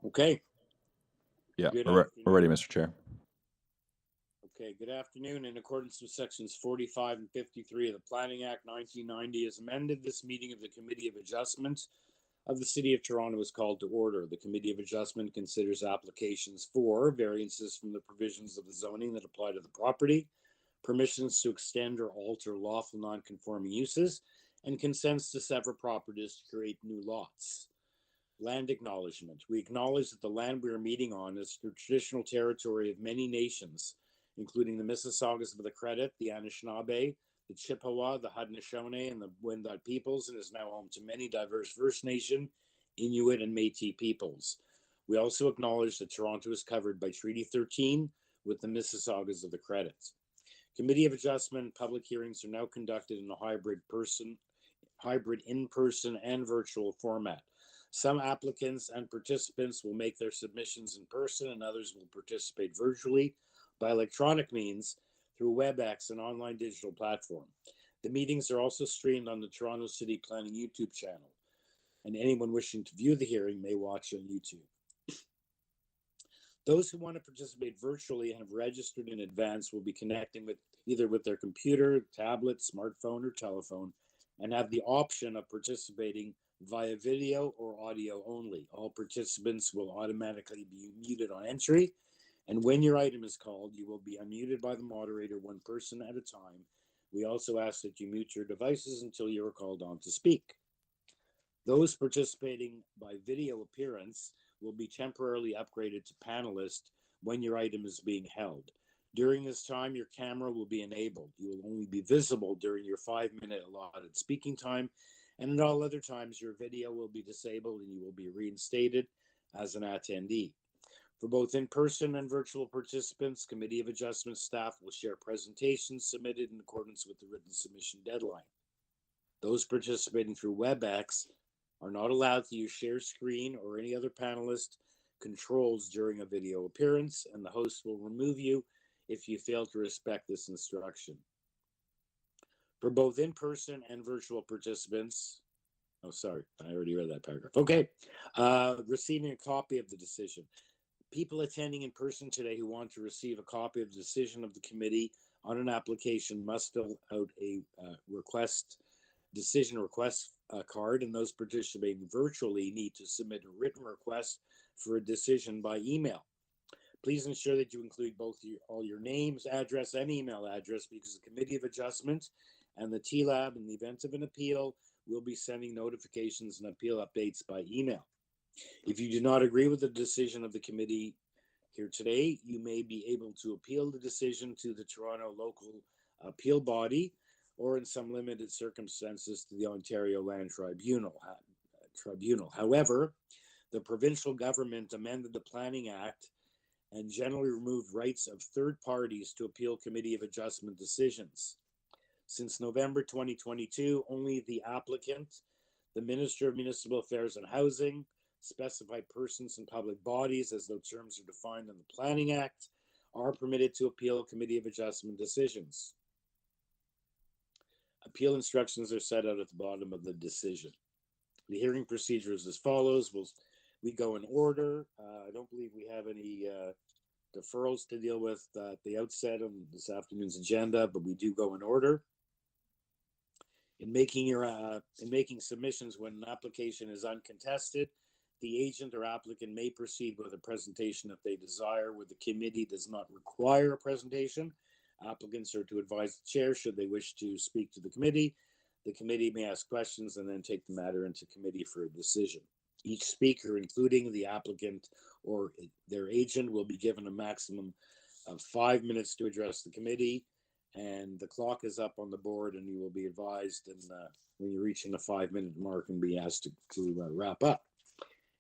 Okay. Yeah, Good we're afternoon. ready, Mr. Chair. Okay, good afternoon. In accordance with sections 45 and 53 of the Planning Act 1990 as amended, this meeting of the Committee of Adjustment of the City of Toronto is called to order. The Committee of Adjustment considers applications for variances from the provisions of the zoning that apply to the property, permissions to extend or alter lawful non-conforming uses, and consents to sever properties to create new lots. Land acknowledgement. We acknowledge that the land we are meeting on is the traditional territory of many nations, including the Mississaugas of the Credit, the Anishinaabe, the Chippewa, the Haudenosaunee, and the Wendat peoples, and is now home to many diverse First Nation, Inuit, and Métis peoples. We also acknowledge that Toronto is covered by Treaty 13 with the Mississaugas of the Credit. Committee of Adjustment public hearings are now conducted in a hybrid in-person and virtual format. Some applicants and participants will make their submissions in person, and others will participate virtually by electronic means through WebEx, an online digital platform. The meetings are also streamed on the Toronto City Planning YouTube channel, and anyone wishing to view the hearing may watch on YouTube. Those who want to participate virtually and have registered in advance will be connecting with either with their computer, tablet, smartphone, or telephone, and have the option of participating via video or audio only. All participants will automatically be muted on entry, and when your item is called, you will be unmuted by the moderator, one person at a time. We also ask that you mute your devices until you are called on to speak. Those participating by video appearance will be temporarily upgraded to panelist when your item is being held. During this time, your camera will be enabled. You will only be visible during your 5-minute allotted speaking time, and at all other times, your video will be disabled and you will be reinstated as an attendee. For both in-person and virtual participants, Committee of Adjustment staff will share presentations submitted in accordance with the written submission deadline. Those participating through WebEx are not allowed to use share screen or any other panelist controls during a video appearance, and the host will remove you if you fail to respect this instruction. For both in-person and virtual participants, oh, sorry, I already read that paragraph. Okay, receiving a copy of the decision. People attending in person today who want to receive a copy of the decision of the committee on an application must fill out a decision request card, and those participating virtually need to submit a written request for a decision by email. Please ensure that you include all your names, address, and email address, because the Committee of Adjustment and the TLAB, in the event of an appeal, will be sending notifications and appeal updates by email. If you do not agree with the decision of the committee here today, you may be able to appeal the decision to the Toronto local appeal body, or in some limited circumstances to the Ontario Land Tribunal. However, the provincial government amended the Planning Act and generally removed rights of third parties to appeal Committee of Adjustment decisions. Since November 2022, only the applicant, the Minister of Municipal Affairs and Housing, specified persons and public bodies, as those terms are defined in the Planning Act, are permitted to appeal Committee of Adjustment decisions. Appeal instructions are set out at the bottom of the decision. The hearing procedure is as follows. We go in order. I don't believe we have any deferrals to deal with at the outset of this afternoon's agenda, but we do go in order. In making submissions when an application is uncontested, the agent or applicant may proceed with a presentation if they desire, where the committee does not require a presentation. Applicants are to advise the chair should they wish to speak to the committee. The committee may ask questions and then take the matter into committee for a decision. Each speaker, including the applicant or their agent, will be given a maximum of 5 minutes to address the committee, and the clock is up on the board, and you will be advised when you're reaching the 5-minute mark and be asked to wrap up.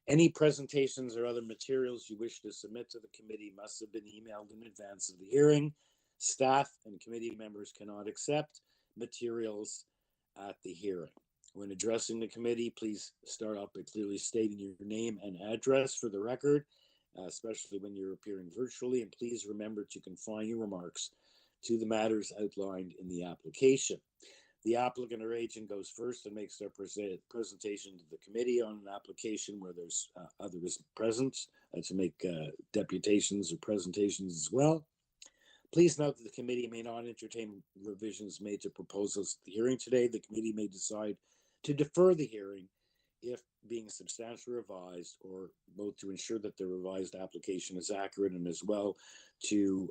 Any presentations or other materials you wish to submit to the committee must have been emailed in advance of the hearing. Staff and committee members cannot accept materials at the hearing. When addressing the committee, please start off by clearly stating your name and address for the record, especially when you're appearing virtually, and please remember to confine your remarks to the matters outlined in the application. The applicant or agent goes first and makes their presentation to the committee on an application where there's others present to make deputations or presentations as well. Please note that the committee may not entertain revisions made to proposals at the hearing today. The committee may decide to defer the hearing if being substantially revised, or both to ensure that the revised application is accurate and as well to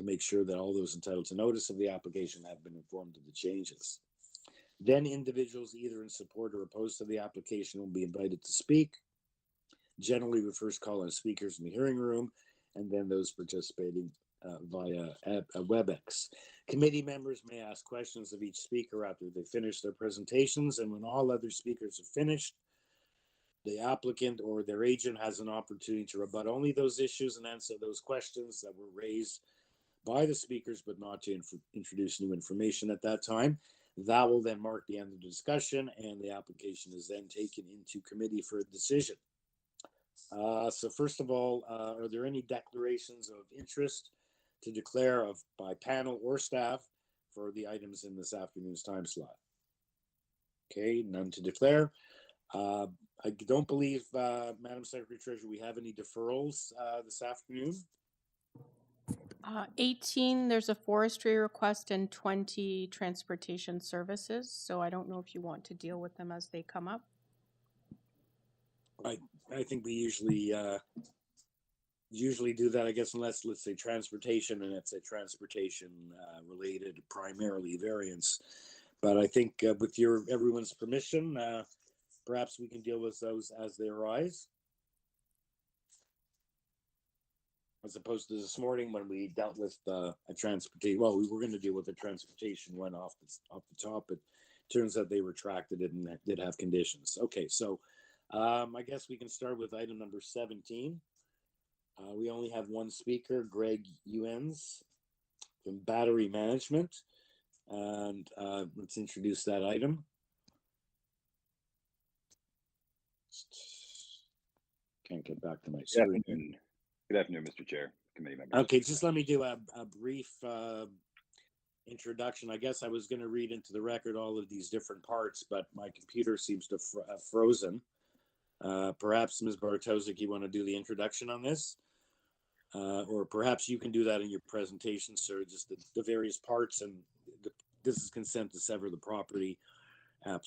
make sure that all those entitled to notice of the application have been informed of the changes. Then individuals either in support or opposed to the application will be invited to speak. Generally, we first call on speakers in the hearing room and then those participating via WebEx. Committee members may ask questions of each speaker after they finish their presentations, and when all other speakers are finished, the applicant or their agent has an opportunity to rebut only those issues and answer those questions that were raised by the speakers, but not to introduce new information at that time. That will then mark the end of the discussion, and the application is then taken into committee for a decision. So first of all, are there any declarations of interest to declare by panel or staff for the items in this afternoon's time slot? Okay, none to declare. I don't believe, Madam Secretary Treasurer, we have any deferrals this afternoon. 18, there's a forestry request, and 20 transportation services. So I don't know if you want to deal with them as they come up. I think we usually do that, I guess, unless, let's say, transportation, and it's a transportation related primarily variance. But I think with everyone's permission, perhaps we can deal with those as they arise, as opposed to this morning when we dealt with a transportation. Well, we were going to deal with the transportation one off the top, but it turns out they retracted it and did have conditions. Okay, so I guess we can start with item number 17. We only have one speaker, Greg Ewens from Battery Management, and let's introduce that item. Can't get back to my screen. Good afternoon, Mr. Chair, committee members. Okay, just let me do a brief introduction. I guess I was going to read into the record all of these different parts, but my computer seems to have frozen. Perhaps, Ms. Bartosik, you want to do the introduction on this? Or perhaps you can do that in your presentation, sir, just the various parts. And this is consent to sever the property.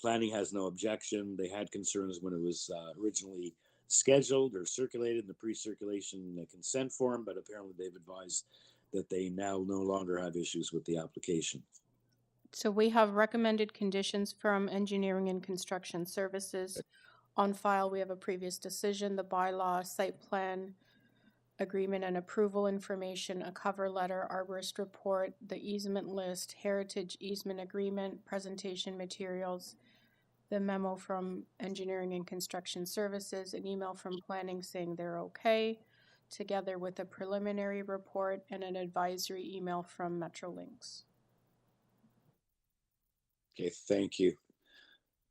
Planning has no objection. They had concerns when it was originally scheduled or circulated in the pre-circulation consent form, but apparently they've advised that they now no longer have issues with the application. So we have recommended conditions from Engineering and Construction Services. On file, we have a previous decision, the bylaw, site plan, agreement and approval information, a cover letter, arborist report, the easement list, heritage easement agreement, presentation materials, the memo from Engineering and Construction Services, an email from planning saying they're okay, together with a preliminary report and an advisory email from Metrolinx. Okay, thank you.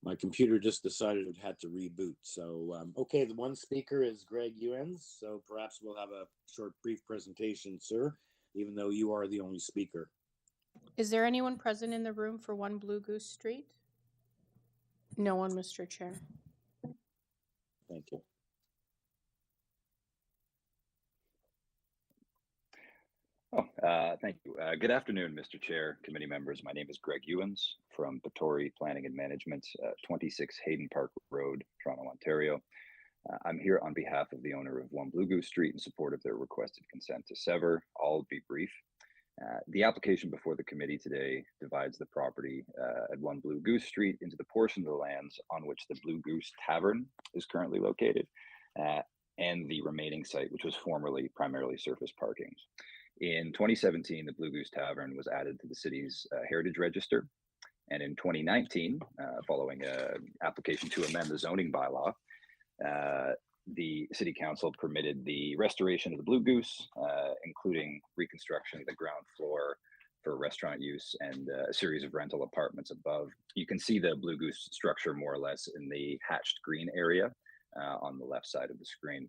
My computer just decided it had to reboot. So, okay, the one speaker is Greg Ewens. So perhaps we'll have a short, brief presentation, sir, even though you are the only speaker. Is there anyone present in the room for 1 Blue Goose Street? No one, Mr. Chair. Thank you. Thank you. Good afternoon, Mr. Chair, committee members. My name is Greg Ewens from Batory Planning and Management, 26 Hayden Park Road, Toronto, Ontario. I'm here on behalf of the owner of 1 Blue Goose Street in support of their requested consent to sever. I'll be brief. The application before the committee today divides the property at 1 Blue Goose Street into the portion of the lands on which the Blue Goose Tavern is currently located, and the remaining site, which was formerly primarily surface parking. In 2017, the Blue Goose Tavern was added to the city's heritage register. And in 2019, following an application to amend the zoning bylaw, the city council permitted the restoration of the Blue Goose, including reconstruction of the ground floor for restaurant use and a series of rental apartments above. You can see the Blue Goose structure more or less in the hatched green area on the left side of the screen.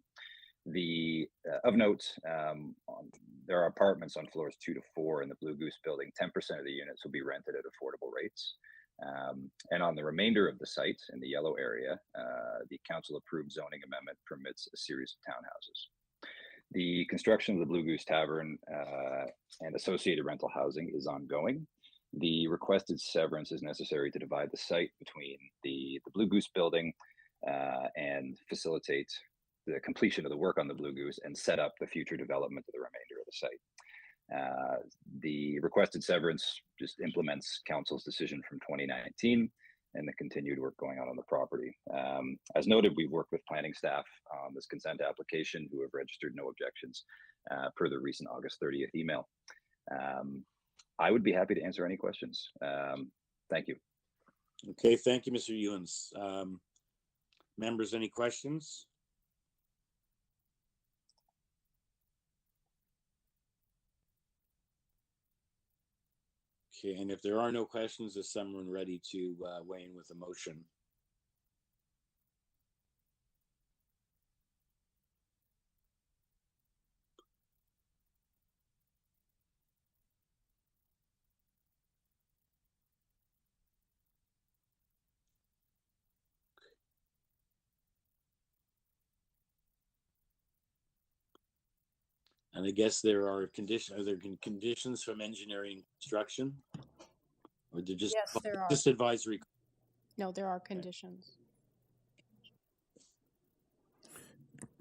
Of note, there are apartments on floors 2 to 4 in the Blue Goose building. 10% of the units will be rented at affordable rates. And on the remainder of the site in the yellow area, the council approved zoning amendment permits a series of townhouses. The construction of the Blue Goose Tavern and associated rental housing is ongoing. The requested severance is necessary to divide the site between the Blue Goose building and facilitate the completion of the work on the Blue Goose and set up the future development of the remainder of the site. The requested severance just implements council's decision from 2019 and the continued work going on the property. As noted, we've worked with planning staff on this consent application who have registered no objections per the recent August 30th email. I would be happy to answer any questions. Thank you. Okay, thank you, Mr. Ewens. Members, any questions? Okay, and if there are no questions, is someone ready to weigh in with a motion? And I guess there are conditions. Are there conditions from engineering construction, or they're just Yes, there are. just advisory? No, there are conditions.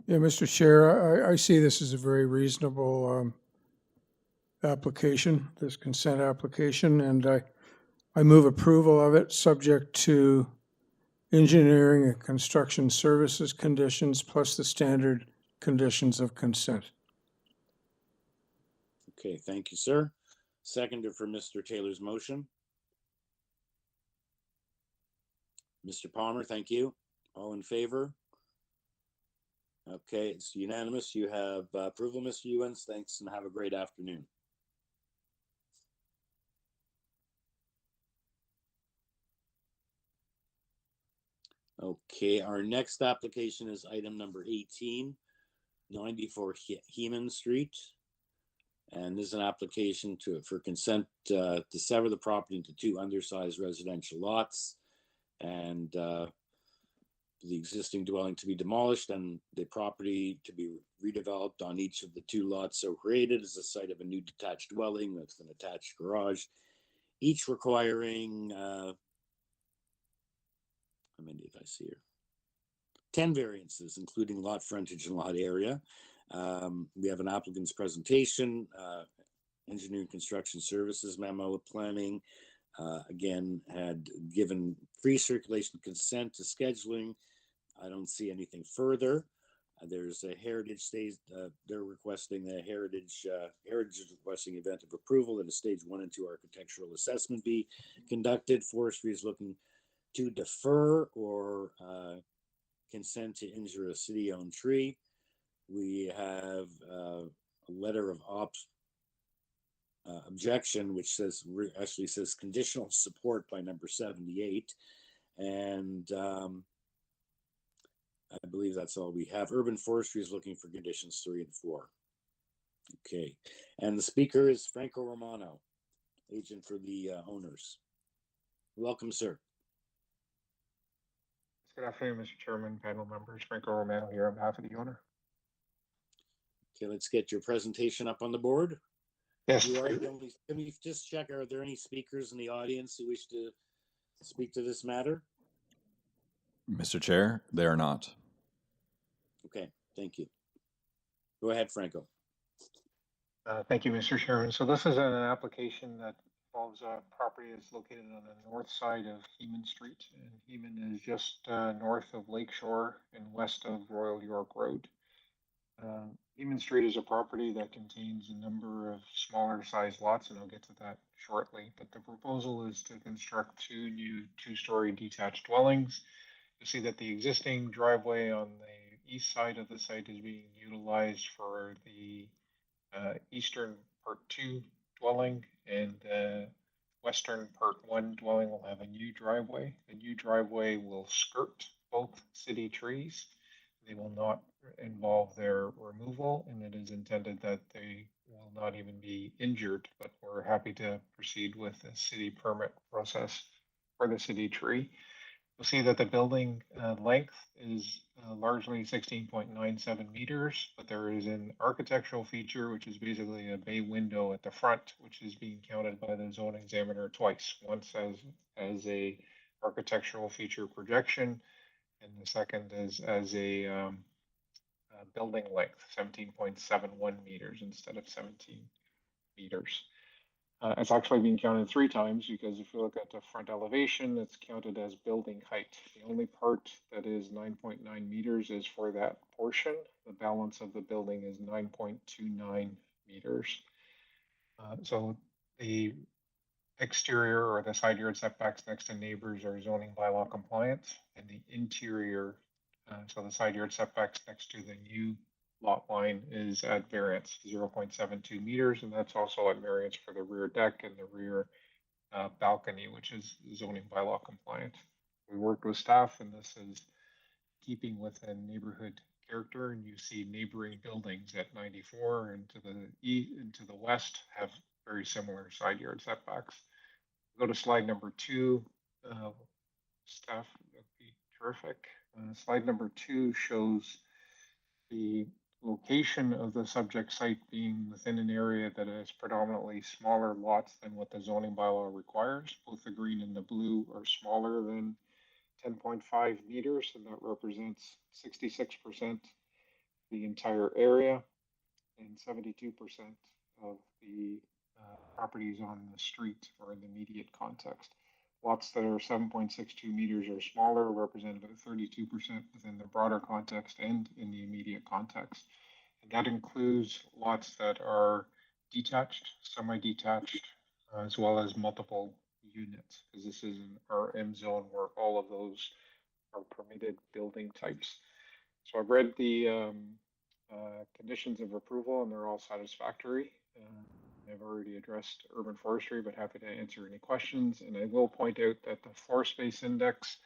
Yeah, Mr. Chair, I see this as a very reasonable application, this consent application, and I move approval of it, subject to engineering and construction services conditions plus the standard conditions of consent. Okay, thank you, sir. Seconder for Mr. Taylor's motion. Mr. Palmer, thank you. All in favor? Okay, it's unanimous. You have approval, Mr. Ewens. Thanks, and have a great afternoon. Okay, our next application is item number 18, 94 HEMAN Street. And this is an application for consent to sever the property into 2 undersized residential lots, and the existing dwelling to be demolished and the property to be redeveloped on each of the 2 lots so created as a site of a new detached dwelling with an attached garage, each requiring, how many did I see here? 10 variances, including lot frontage and lot area. We have an applicant's presentation, engineering construction services memo, planning, again, had given pre-circulation consent to scheduling. I don't see anything further. There's a heritage stage, they're requesting a heritage is requesting event of approval that a stage 1 and 2 architectural assessment be conducted. Forestry is looking to defer or consent to injure a city-owned tree. We have a letter of objection, which says actually says conditional support by number 78, and I believe that's all we have. Urban Forestry is looking for conditions 3 and 4. Okay, and the speaker is Franco Romano, agent for the owners. Welcome, sir. Good afternoon, Mr. Chairman, panel members. Franco Romano here on behalf of the owner. Okay, let's get your presentation up on the board. Yes. Can we just check, are there any speakers in the audience who wish to speak to this matter? Mr. Chair, they are not. Okay, thank you. Go ahead, Franco. Thank you, Mr. Chairman. So this is an application that involves a property that's located on the north side of HEMAN Street. And HEMAN is just north of Lakeshore and west of Royal York Road. HEMAN Street is a property that contains a number of smaller sized lots, and I'll get to that shortly. But the proposal is to construct 2 new 2-story detached dwellings. You see that the existing driveway on the east side of the site is being utilized for the eastern part 2 dwelling, and the western part 1 dwelling will have a new driveway. The new driveway will skirt both city trees. They will not involve their removal, and it is intended that they will not even be injured, but we're happy to proceed with the city permit process for the city tree. You'll see that the building length is largely 16.97 meters, but there is an architectural feature, which is basically a bay window at the front, which is being counted by the zoning examiner twice, once as a architectural feature projection, and the second is as a building length, 17.71 meters instead of 17 meters. It's actually being counted 3 times because if you look at the front elevation, it's counted as building height. The only part that is 9.9 meters is for that portion. The balance of the building is 9.29 meters. So the exterior or the side yard setbacks next to neighbors are zoning bylaw compliant, and the interior, so the side yard setbacks next to the new lot line is at variance 0.72 meters, and that's also at variance for the rear deck and the rear balcony, which is zoning bylaw compliant. We worked with staff, and this is keeping with a neighborhood character, and you see neighboring buildings at 94 and to the east and to the west have very similar side yard setbacks. Go to slide number 2, staff, that'd be terrific. Slide number 2 shows the location of the subject site being within an area that is predominantly smaller lots than what the zoning bylaw requires. Both the green and the blue are smaller than 10.5 meters, and that represents 66% the entire area and 72% of the properties on the street or in the immediate context. Lots that are 7.62 meters or smaller represent about 32% within the broader context and in the immediate context. And that includes lots that are detached, semi-detached, as well as multiple units, because this is an RM zone where all of those are permitted building types. So I've read the conditions of approval, and they're all satisfactory. I've already addressed urban forestry, but happy to answer any questions. And I will point out that the floor space index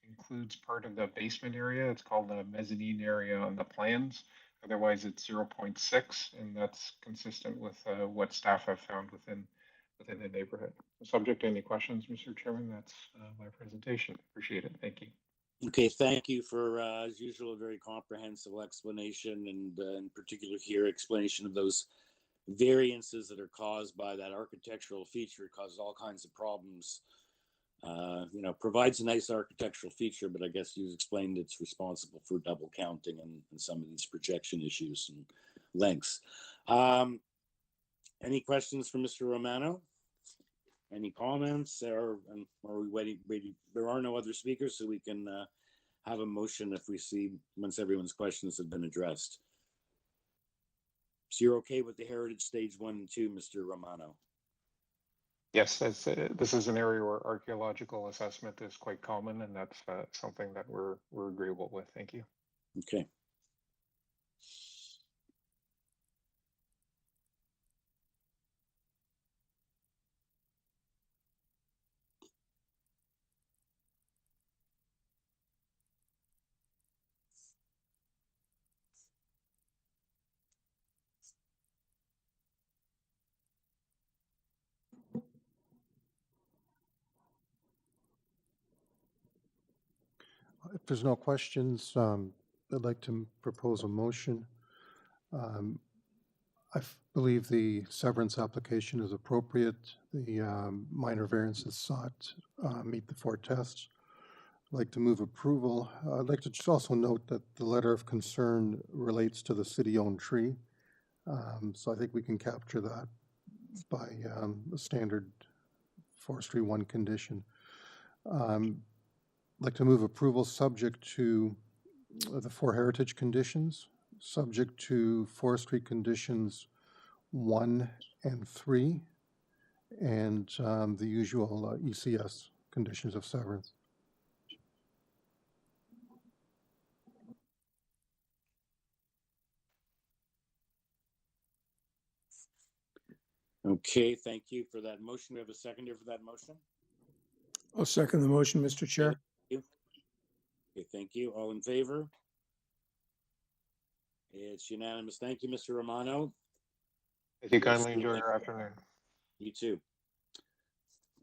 includes part of the basement area. It's called the mezzanine area on the plans. Otherwise, it's 0.6, and that's consistent with what staff have found within the neighborhood. Subject to any questions, Mr. Chairman, that's my presentation. Appreciate it. Thank you. Okay, thank you for, as usual, a very comprehensive explanation, and in particular here, explanation of those variances that are caused by that architectural feature. Causes all kinds of problems. Provides a nice architectural feature, but I guess you explained it's responsible for double counting and some of these projection issues and lengths. Any questions for Mr. Romano? Any comments, or are we waiting? There are no other speakers, so we can have a motion if we see once everyone's questions have been addressed. So you're okay with the heritage stage 1 and 2, Mr. Romano? Yes, this is an area where archaeological assessment is quite common, and that's something that we're agreeable with. Thank you. Okay. If there's no questions, I'd like to propose a motion. I believe the severance application is appropriate. The minor variances sought meet the 4 tests. I'd like to move approval. I'd like to just also note that the letter of concern relates to the city-owned tree. So I think we can capture that by a standard forestry 1 condition. I'd like to move approval subject to the 4 heritage conditions, subject to forestry conditions 1 and 3, and the usual ECS conditions of severance. Okay, thank you for that motion. We have a seconder for that motion? I'll second the motion, Mr. Chair. Okay, thank you. All in favor? It's unanimous. Thank you, Mr. Romano. Thank you. Kindly enjoy your afternoon. You too.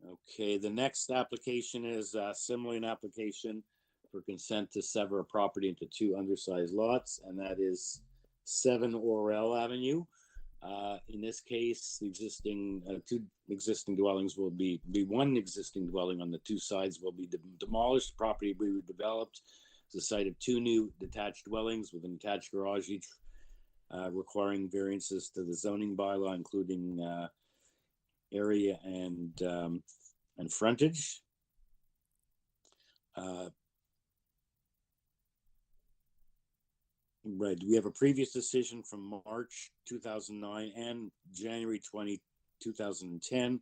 Okay, the next application is similarly an application for consent to sever a property into two undersized lots, and that is 7 ORRELL Avenue. In this case, the existing two existing dwellings will be one existing dwelling on the two sides will be demolished. Property will be redeveloped. It's the site of 2 new detached dwellings with an attached garage, each requiring variances to the zoning bylaw, including area and frontage. Right, we have a previous decision from March 2009 and January 2010.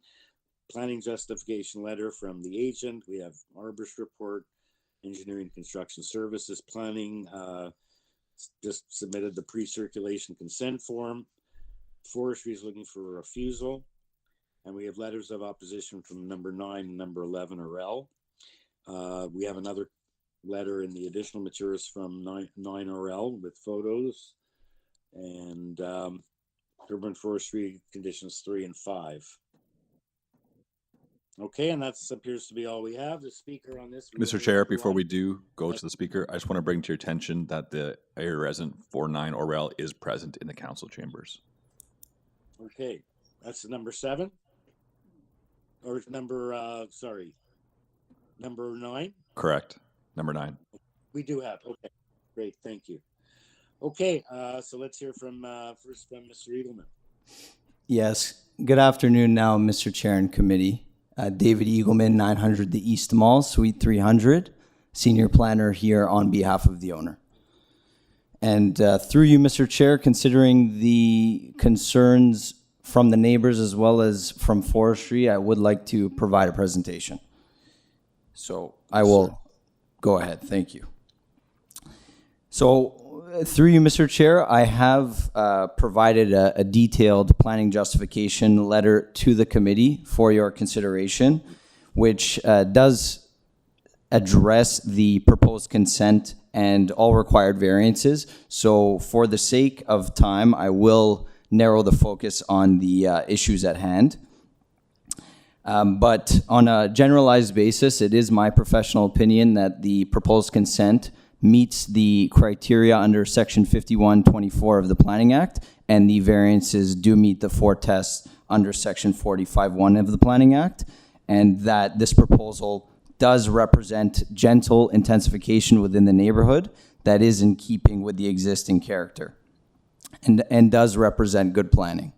Planning justification letter from the agent. We have arborist report, engineering construction services, planning just submitted the pre-circulation consent form. Forestry is looking for a refusal. And we have letters of opposition from number 9 and number 11 ORRELL. We have another letter in the additional materials from 9 ORRELL with photos, and urban forestry conditions 3 and 5. Okay, and that appears to be all we have. The speaker on this. Mr. Chair, before we do go to the speaker, I just want to bring to your attention that the area resident for 9 ORRELL is present in the council chambers. Okay, that's number 7. Or number, sorry, number 9? Correct. Number 9. We do have. Okay, great. Thank you. Okay, so let's hear from first from Mr. Eagleman. Yes. Good afternoon now, Mr. Chair and Committee. David Eagleman, 900 The East Mall, Suite 300, Senior Planner here on behalf of the owner. And through you, Mr. Chair, considering the concerns from the neighbors as well as from forestry, I would like to provide a presentation. So I will go ahead. Thank you. So through you, Mr. Chair, I have provided a detailed planning justification letter to the committee for your consideration, which does address the proposed consent and all required variances. So for the sake of time, I will narrow the focus on the issues at hand. But on a generalized basis, it is my professional opinion that the proposed consent meets the criteria under Section 5124 of the Planning Act, and the variances do meet the 4 tests under Section 45(1) of the Planning Act, and that this proposal does represent gentle intensification within the neighborhood that is in keeping with the existing character, and does represent good planning.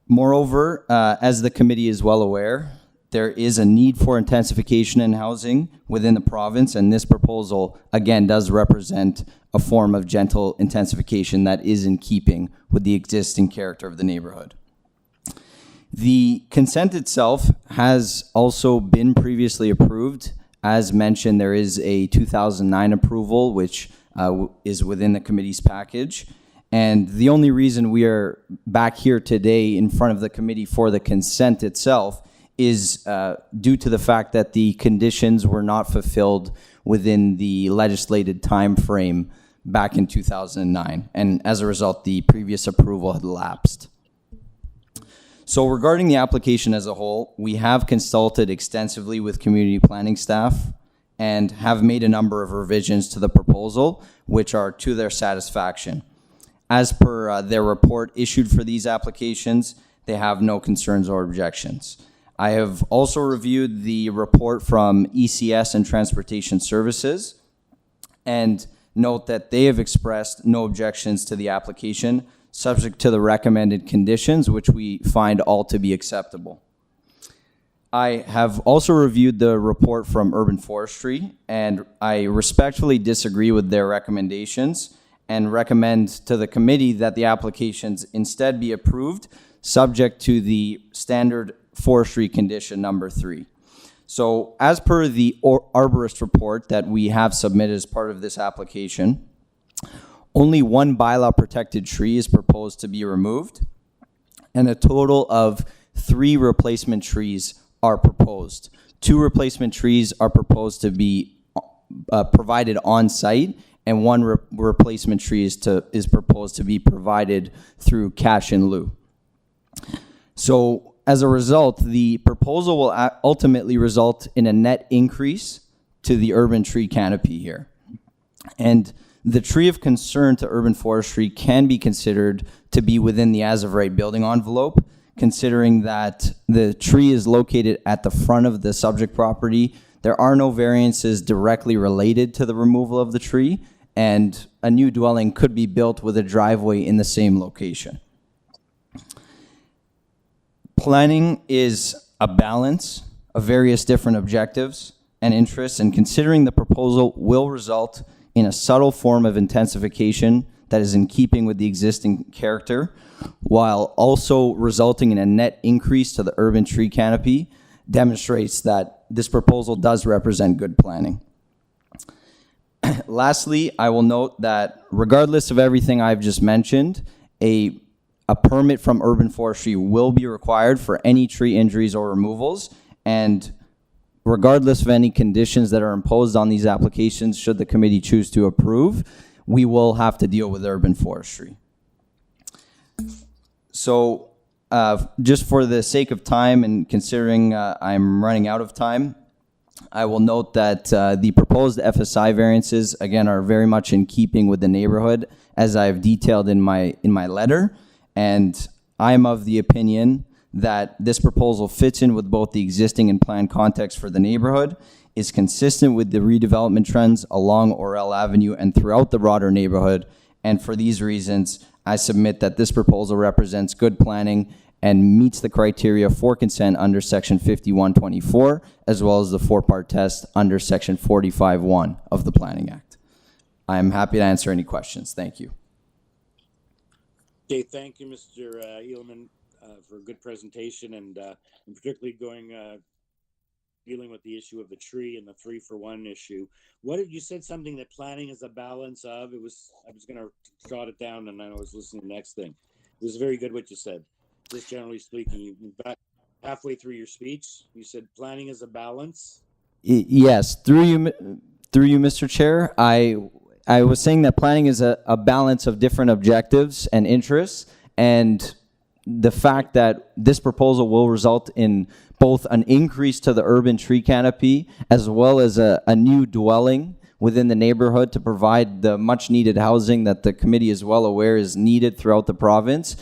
Moreover, as the committee is well aware, there is a need for intensification in housing within the province, and this proposal, again, does represent a form of gentle intensification that is in keeping with the existing character of the neighborhood. The consent itself has also been previously approved. As mentioned, there is a 2009 approval, which is within the committee's package. And the only reason we are back here today in front of the committee for the consent itself is due to the fact that the conditions were not fulfilled within the legislated time frame back in 2009. And as a result, the previous approval had lapsed. So regarding the application as a whole, we have consulted extensively with community planning staff and have made a number of revisions to the proposal, which are to their satisfaction. As per their report issued for these applications, they have no concerns or objections. I have also reviewed the report from ECS and Transportation Services and note that they have expressed no objections to the application, subject to the recommended conditions, which we find all to be acceptable. I have also reviewed the report from Urban Forestry, and I respectfully disagree with their recommendations and recommend to the committee that the applications instead be approved, subject to the standard forestry condition number 3. So as per the arborist report that we have submitted as part of this application, only 1 bylaw protected tree is proposed to be removed, and a total of 3 replacement trees are proposed. 2 replacement trees are proposed to be provided on site, and one replacement tree is proposed to be provided through cash in lieu. So as a result, the proposal will ultimately result in a net increase to the urban tree canopy here. And the tree of concern to urban forestry can be considered to be within the as of right building envelope, considering that the tree is located at the front of the subject property. There are no variances directly related to the removal of the tree, and a new dwelling could be built with a driveway in the same location. Planning is a balance of various different objectives and interests, and considering the proposal will result in a subtle form of intensification that is in keeping with the existing character, while also resulting in a net increase to the urban tree canopy, demonstrates that this proposal does represent good planning. Lastly, I will note that regardless of everything I've just mentioned, a permit from urban forestry will be required for any tree injuries or removals, and regardless of any conditions that are imposed on these applications, should the committee choose to approve, we will have to deal with urban forestry. So just for the sake of time and considering I'm running out of time, I will note that the proposed FSI variances, again, are very much in keeping with the neighborhood, as I've detailed in my letter. And I'm of the opinion that this proposal fits in with both the existing and planned context for the neighborhood, is consistent with the redevelopment trends along ORRELL Avenue and throughout the broader neighborhood. And for these reasons, I submit that this proposal represents good planning and meets the criteria for consent under Section 5124, as well as the four-part test under Section 45.1 of the Planning Act. I am happy to answer any questions. Thank you. Okay, thank you, Mr. Eelman, for a good presentation, and particularly dealing with the issue of the tree and the 3-for-1 issue. What did you said something that planning is a balance of? I was going to jot it down, and I was listening to the next thing. It was very good what you said. Just generally speaking, you back halfway through your speech, you said planning is a balance. Yes, through you, Mr. Chair. I was saying that planning is a balance of different objectives and interests, and the fact that this proposal will result in both an increase to the urban tree canopy as well as a new dwelling within the neighborhood to provide the much needed housing that the committee is well aware is needed throughout the province.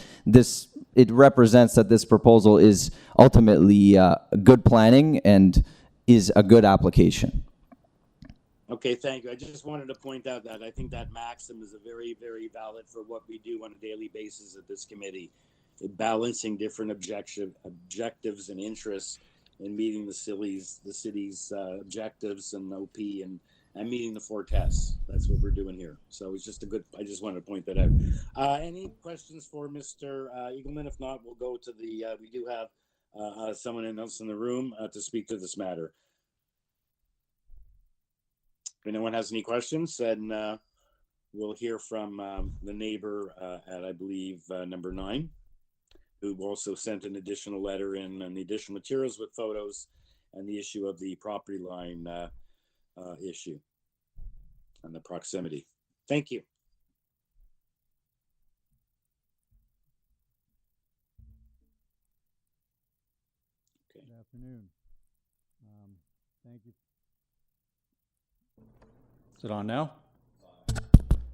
It represents that this proposal is ultimately good planning and is a good application. Okay, thank you. I just wanted to point out that I think that maxim is a very, very valid for what we do on a daily basis at this committee, balancing different objectives and interests in meeting the city's objectives and OP and meeting the 4 tests. That's what we're doing here. So it's just I just wanted to point that out. Any questions for Mr. Eagleman? If not, we'll go to we do have someone else in the room to speak to this matter. If anyone has any questions, then we'll hear from the neighbor at, I believe, number 9, who also sent an additional letter in and the additional materials with photos and the issue of the property line issue and the proximity. Thank you. Okay. Good afternoon. Thank you. Is it on now?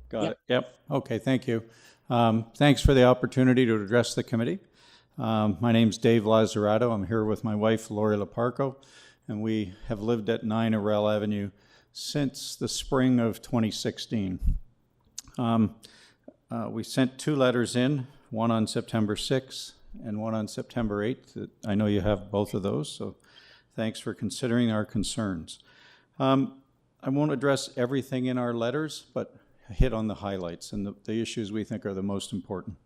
Got it. Yep. Okay, thank you. Thanks for the opportunity to address the committee. My name's Dave Lazzarato. I'm here with my wife, Lori Laparco, and we have lived at 9 ORRELL Avenue since the spring of 2016. We sent 2 letters in, one on September 6th and one on September 8th. I know you have both of those, so thanks for considering our concerns. I won't address everything in our letters, but hit on the highlights and the issues we think are the most important.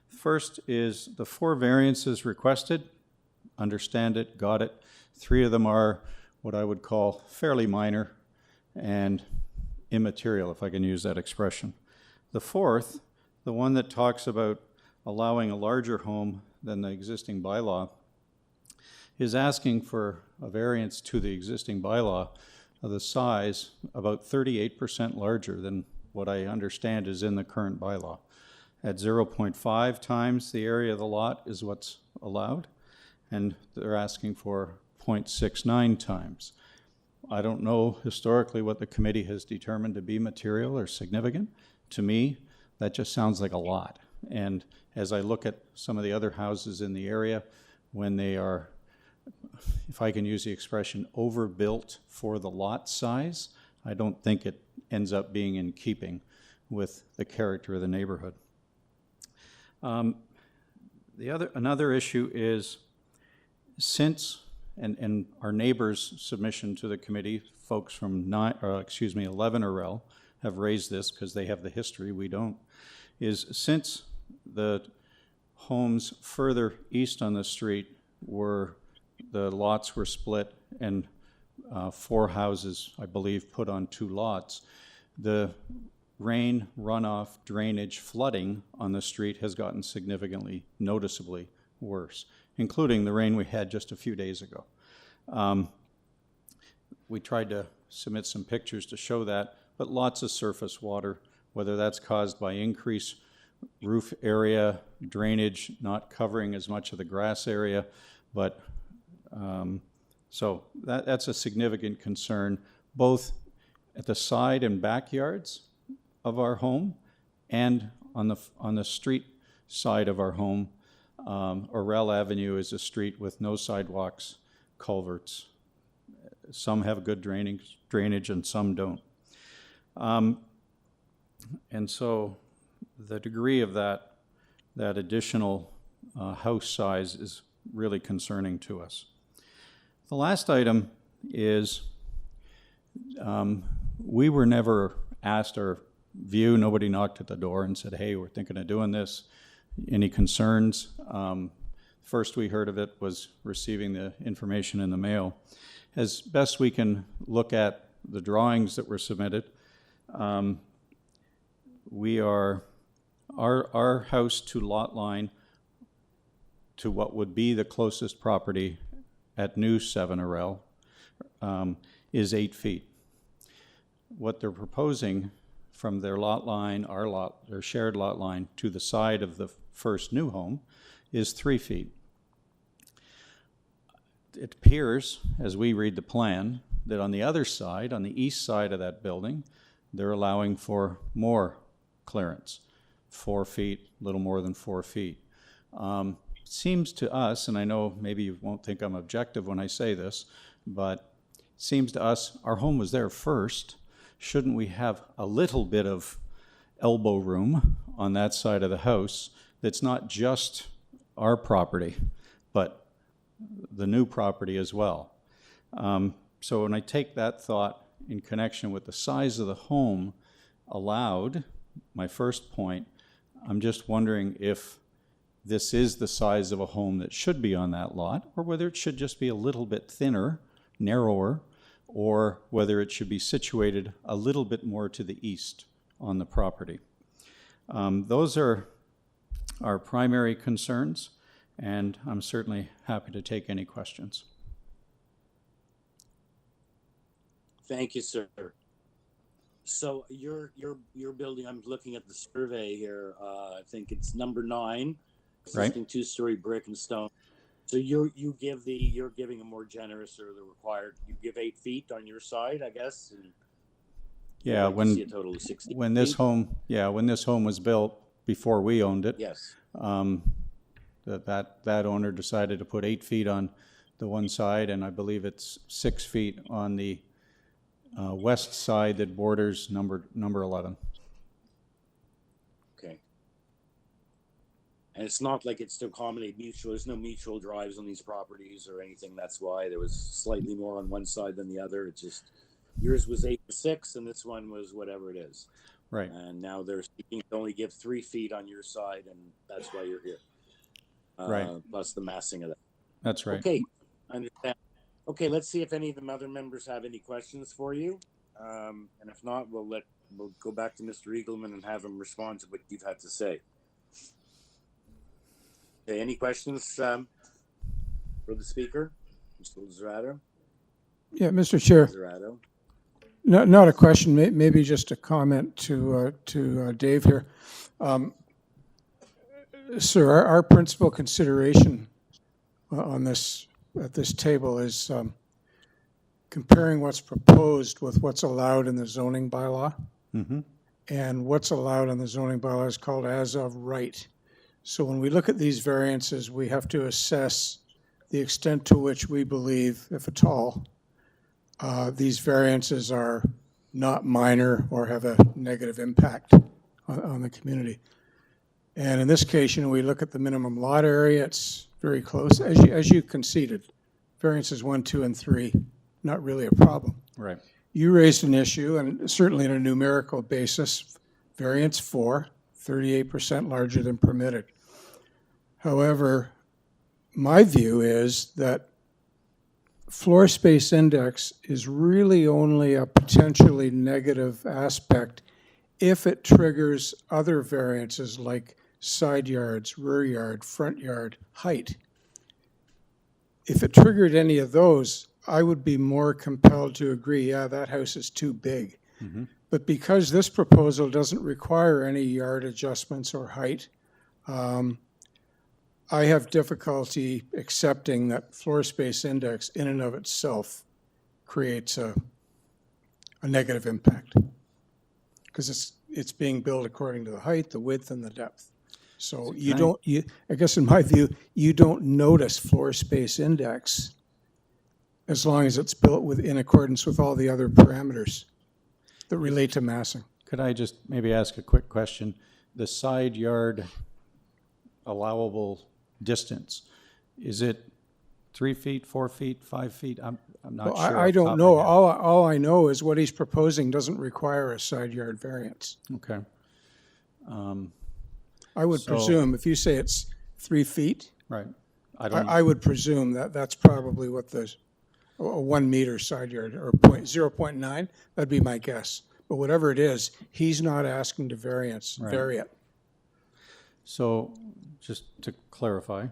First is the 4 variances requested. Understand it, got it. 3 of them are what I would call fairly minor and immaterial, if I can use that expression. The 4th, the one that talks about allowing a larger home than the existing bylaw, is asking for a variance to the existing bylaw of the size about 38% larger than what I understand is in the current bylaw. At 0.5 times the area of the lot is what's allowed, and they're asking for 0.69 times. I don't know historically what the committee has determined to be material or significant. To me, that just sounds like a lot. And as I look at some of the other houses in the area, when they are, if I can use the expression, overbuilt for the lot size, I don't think it ends up being in keeping with the character of the neighborhood. Another issue is, since, and our neighbors' submission to the committee, folks from 11 ORRELL have raised this because they have the history, we don't, is since the homes further east on the street the lots were split and 4 houses, I believe, put on 2 lots, the rain, runoff, drainage, flooding on the street has gotten significantly, noticeably worse, including the rain we had just a few days ago. We tried to submit some pictures to show that, but lots of surface water, whether that's caused by increased roof area, drainage not covering as much of the grass area, but so that's a significant concern, both at the side and backyards of our home and on the street side of our home. ORRELL Avenue is a street with no sidewalks, culverts. Some have good drainage and some don't. And so the degree of that additional house size is really concerning to us. The last item is we were never asked our view. Nobody knocked at the door and said, hey, we're thinking of doing this. Any concerns? First we heard of it was receiving the information in the mail. As best we can look at the drawings that were submitted, our house to lot line to what would be the closest property at new 7 ORRELL is 8 feet. What they're proposing from their lot line, their shared lot line, to the side of the first new home is 3 feet. It appears, as we read the plan, that on the other side, on the east side of that building, they're allowing for more clearance, 4 feet, a little more than 4 feet. Seems to us, and I know maybe you won't think I'm objective when I say this, but it seems to us our home was there first. Shouldn't we have a little bit of elbow room on that side of the house that's not just our property, but the new property as well? So when I take that thought in connection with the size of the home allowed, my first point, I'm just wondering if this is the size of a home that should be on that lot, or whether it should just be a little bit thinner, narrower, or whether it should be situated a little bit more to the east on the property. Those are our primary concerns, and I'm certainly happy to take any questions. Thank you, sir. So your building, I'm looking at the survey here, I think it's number 9, existing Right. 2-story brick and stone. So you're giving a more generous or the required, you give 8 feet on your side, I guess? And Yeah, like to see a total of 60 when this feet? when this home was built before we owned it, Yes. that owner decided to put 8 feet on the one side, and I believe it's 6 feet on the west side that borders number 11. Okay. And it's not like it's to accommodate mutual, there's no mutual drives on these properties or anything. That's why there was slightly more on one side than the other. It just, yours was 8 to 6 and this one was whatever it is. Right. And now they're speaking to only give 3 feet on your side, and that's why you're here. Right. Plus the massing of that. That's right. Okay, I understand. Okay, let's see if any of the other members have any questions for you. And if not, we'll go back to Mr. Eagleman and have him respond to what you've had to say. Okay, any questions for the speaker, Mr. Lizarato? Yeah, Mr. Chair, Lizarato? Not a question, maybe just a comment to Dave here. Sir, our principal consideration on this, at this table is comparing what's proposed with what's allowed in the zoning bylaw. Mm-hmm. And what's allowed in the zoning bylaw is called as of right. So when we look at these variances, we have to assess the extent to which we believe, if at all, these variances are not minor or have a negative impact on the community. And in this case, we look at the minimum lot area, it's very close. As you conceded, variances 1, 2, and 3, not really a problem. Right. You raised an issue, and certainly on a numerical basis, variance 4, 38% larger than permitted. However, my view is that floor space index is really only a potentially negative aspect if it triggers other variances like side yards, rear yard, front yard, height. If it triggered any of those, I would be more compelled to agree, yeah, that house is too big. Mm-hmm. But because this proposal doesn't require any yard adjustments or height, I have difficulty accepting that floor space index in and of itself creates a negative impact, because it's being built according to the height, the width, and the depth. So I guess in my view, you don't notice floor space index as long as it's built in accordance with all the other parameters that relate to massing. Could I just maybe ask a quick question? The side yard allowable distance, is it 3 feet, 4 feet, 5 feet? I'm not Well, sure. I don't know. All I know is what he's proposing doesn't require a side yard variance. Okay. I would presume, if you say it's 3 feet, Right. I would presume that that's probably what a 1 meter side yard, or 0.9, that'd be my guess. But whatever it is, he's not asking to vary it. So, just to clarify,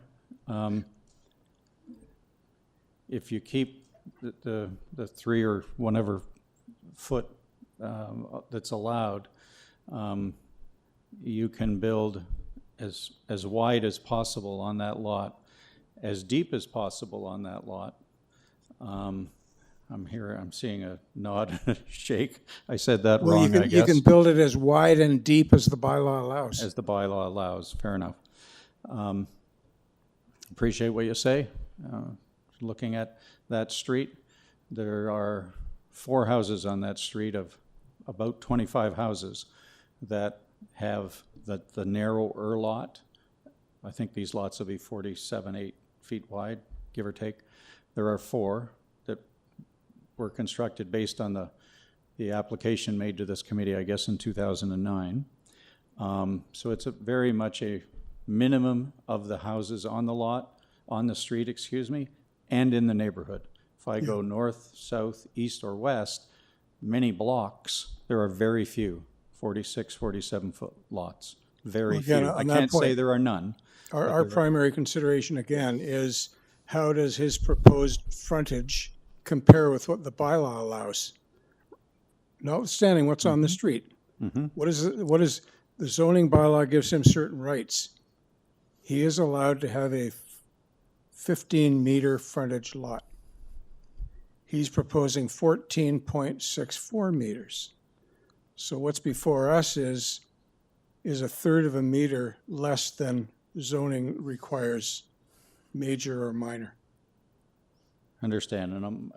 if you keep the 3 or whatever foot that's allowed, you can build as wide as possible on that lot, as deep as possible on that lot. I'm seeing a nod and a shake. I said that wrong, I guess. You can build it as wide and deep as the bylaw allows. As the bylaw allows, fair enough. Appreciate what you say. Looking at that street, there are 4 houses on that street of about 25 houses that have the narrower lot. I think these lots will be 47, 8 feet wide, give or take. There are 4 that were constructed based on the application made to this committee, I guess, in 2009. So it's very much a minimum of the houses on the street, and in the neighborhood. If I go north, south, east, or west, many blocks, there are very few 46, 47-foot lots. Very few. I can't say there are none. Our primary consideration, again, is how does his proposed frontage compare with what the bylaw allows? Notwithstanding what's on the street. Mm-hmm. What is the zoning bylaw gives him certain rights. He is allowed to have a 15-meter frontage lot. He's proposing 14.64 meters. So what's before us is a third of a meter less than zoning requires, major or minor. Understand, and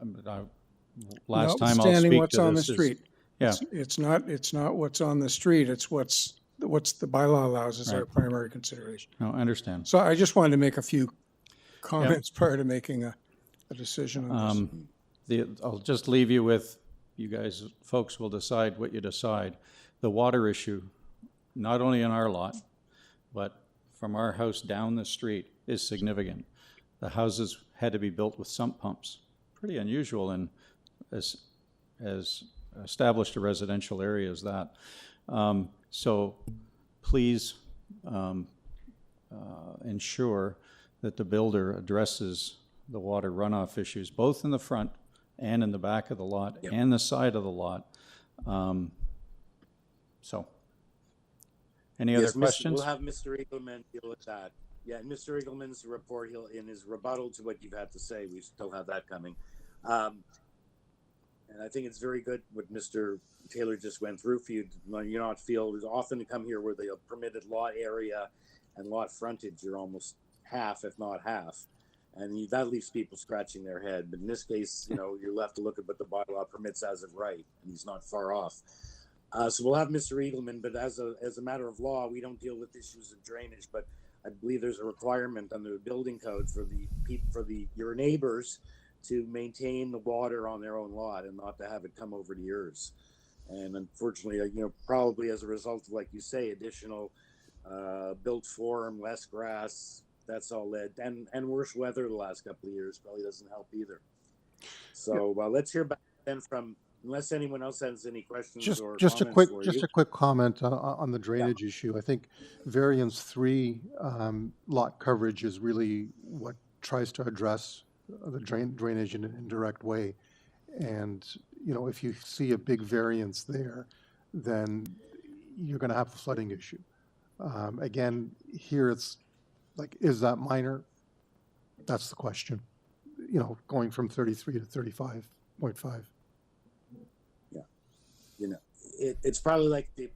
last time I'll Notwithstanding speak what's to on the this is- street. Yeah. It's not what's on the street, it's what's the bylaw allows is our Right. primary consideration. No, I understand. So I just wanted to make a few comments prior to making a decision on this. I'll just leave you with, you guys, folks will decide what you decide. The water issue, not only in our lot, but from our house down the street, is significant. The houses had to be built with sump pumps. Pretty unusual in as established a residential area as that. So please ensure that the builder addresses the water runoff issues, both in the front and in the back of the lot Yep. and the side of the lot. So, any other Yes, questions? We'll have Mr. Eagleman deal with that. Yeah, Mr. Eagleman's report, he'll, in his rebuttal to what you've had to say, we still have that coming. And I think it's very good what Mr. Taylor just went through for you. You not feel, there's often come here where the permitted lot area and lot frontage are almost half, if not half. And that leaves people scratching their head. But in this case, you know, you're left to look at what the bylaw permits as of right, and he's not far off. So we'll have Mr. Eagleman, but as a matter of law, we don't deal with issues of drainage, but I believe there's a requirement under the building code for your neighbors to maintain the water on their own lot and not to have it come over to yours. And unfortunately, you know, probably as a result of, like you say, additional built form, less grass, that's all led, and worse weather the last couple of years probably doesn't help either. So let's hear back then from, unless anyone else has any questions Just or just a comments quick for you. just a quick comment on the drainage issue. I think variance 3 lot coverage is really what tries to address the drainage in an indirect way. And you know, if you see a big variance there, then you're going to have a flooding issue. Again, here it's like, is that minor? That's the question. You know, going from 33 to 35.5. You know, it's probably like the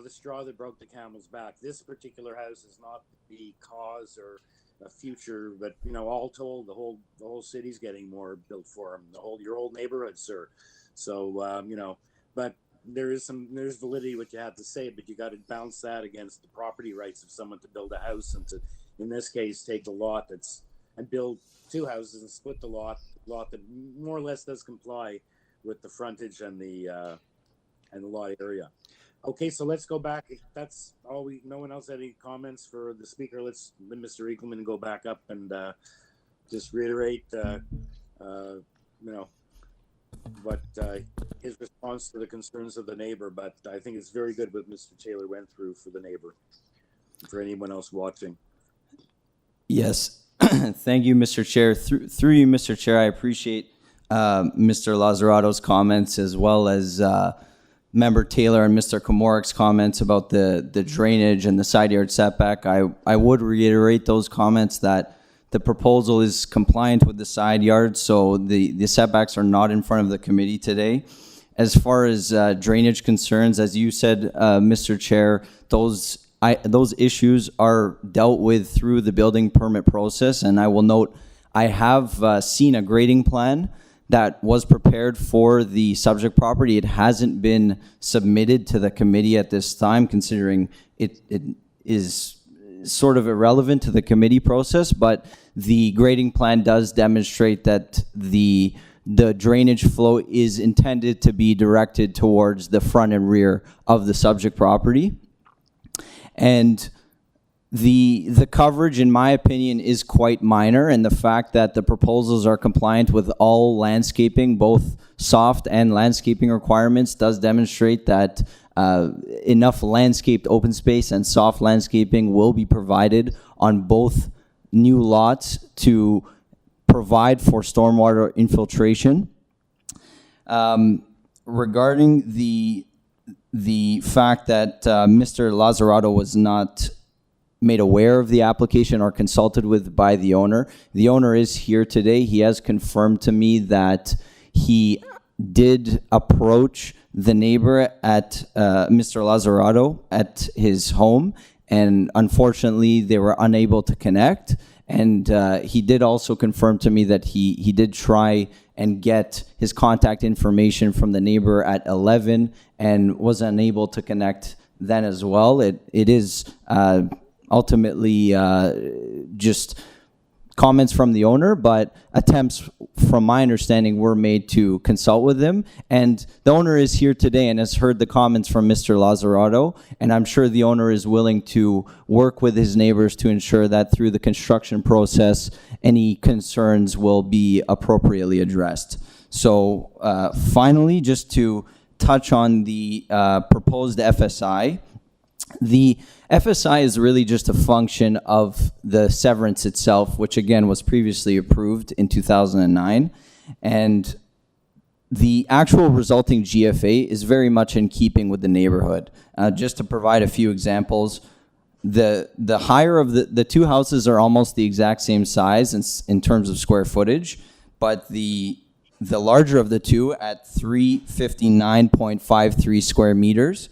straw that broke the camel's back. This particular house is not the cause or a future, but you know, all told, the whole city's getting more built for them. Your whole neighborhood, sir. So you know, but there's validity what you have to say, but you got to balance that against the property rights of someone to build a house and to, in this case, take the lot and build 2 houses and split the lot that more or less does comply with the frontage and the lot area. Okay, so let's go back. If that's all no one else had any comments for the speaker. Let's let Mr. Eagleman go back up and just reiterate, you know, what his response to the concerns of the neighbor. But I think it's very good what Mr. Taylor went through for the neighbor, for anyone else watching. Yes, thank you, Mr. Chair. Through you, Mr. Chair, I appreciate Mr. Lazzarado's comments, as well as Member Taylor and Mr. Komorik's comments about the drainage and the side yard setback. I would reiterate those comments that the proposal is compliant with the side yard, so the setbacks are not in front of the committee today. As far as drainage concerns, as you said, Mr. Chair, those issues are dealt with through the building permit process, and I will note I have seen a grading plan that was prepared for the subject property. It hasn't been submitted to the committee at this time, considering it is sort of irrelevant to the committee process, but the grading plan does demonstrate that the drainage flow is intended to be directed towards the front and rear of the subject property. And the coverage, in my opinion, is quite minor, and the fact that the proposals are compliant with all landscaping, both soft and landscaping requirements, does demonstrate that enough landscaped open space and soft landscaping will be provided on both new lots to provide for stormwater infiltration. Regarding the fact that Mr. Lazzarato was not made aware of the application or consulted with by the owner is here today. He has confirmed to me that he did approach the neighbor at Mr. Lazzarato at his home, and unfortunately they were unable to connect. And he did also confirm to me that he did try and get his contact information from the neighbor at 11 and was unable to connect then as well. It is ultimately just comments from the owner, but attempts, from my understanding, were made to consult with him. And the owner is here today and has heard the comments from Mr. Lazzarato, and I'm sure the owner is willing to work with his neighbors to ensure that through the construction process, any concerns will be appropriately addressed. So finally, just to touch on the proposed FSI, the FSI is really just a function of the severance itself, which again was previously approved in 2009. And the actual resulting GFA is very much in keeping with the neighborhood. Just to provide a few examples, the higher of the two houses are almost the exact same size in terms of square footage, but the larger of the two at 359.53 square meters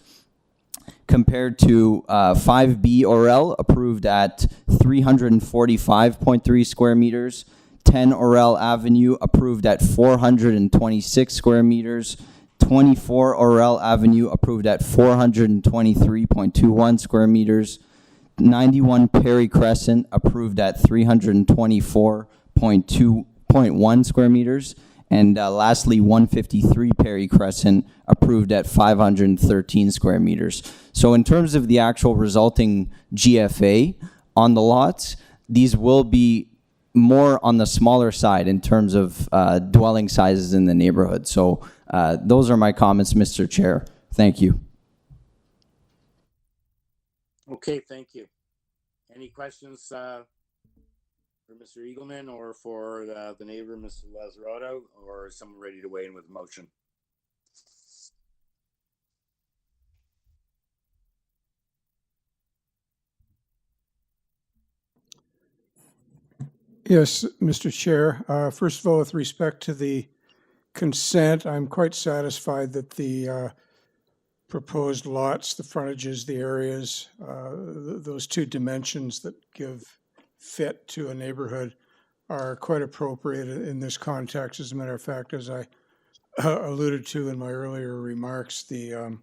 compared to 5B ORRELL approved at 345.3 square meters, 10 ORRELL Avenue approved at 426 square meters, 24 ORRELL Avenue approved at 423.21 square meters, 91 Perry Crescent approved at 324.1 square meters, and lastly 153 Perry Crescent approved at 513 square meters. So in terms of the actual resulting GFA on the lots, these will be more on the smaller side in terms of dwelling sizes in the neighborhood. So those are my comments, Mr. Chair. Thank you. Okay, thank you. Any questions for Mr. Eagleman or for the neighbor, Mr. Lazzarato, or is someone ready to weigh in with a motion? Yes, Mr. Chair. First of all, with respect to the consent, I'm quite satisfied that the proposed lots, the frontages, the areas, those two dimensions that give fit to a neighborhood are quite appropriate in this context. As a matter of fact, as I alluded to in my earlier remarks, the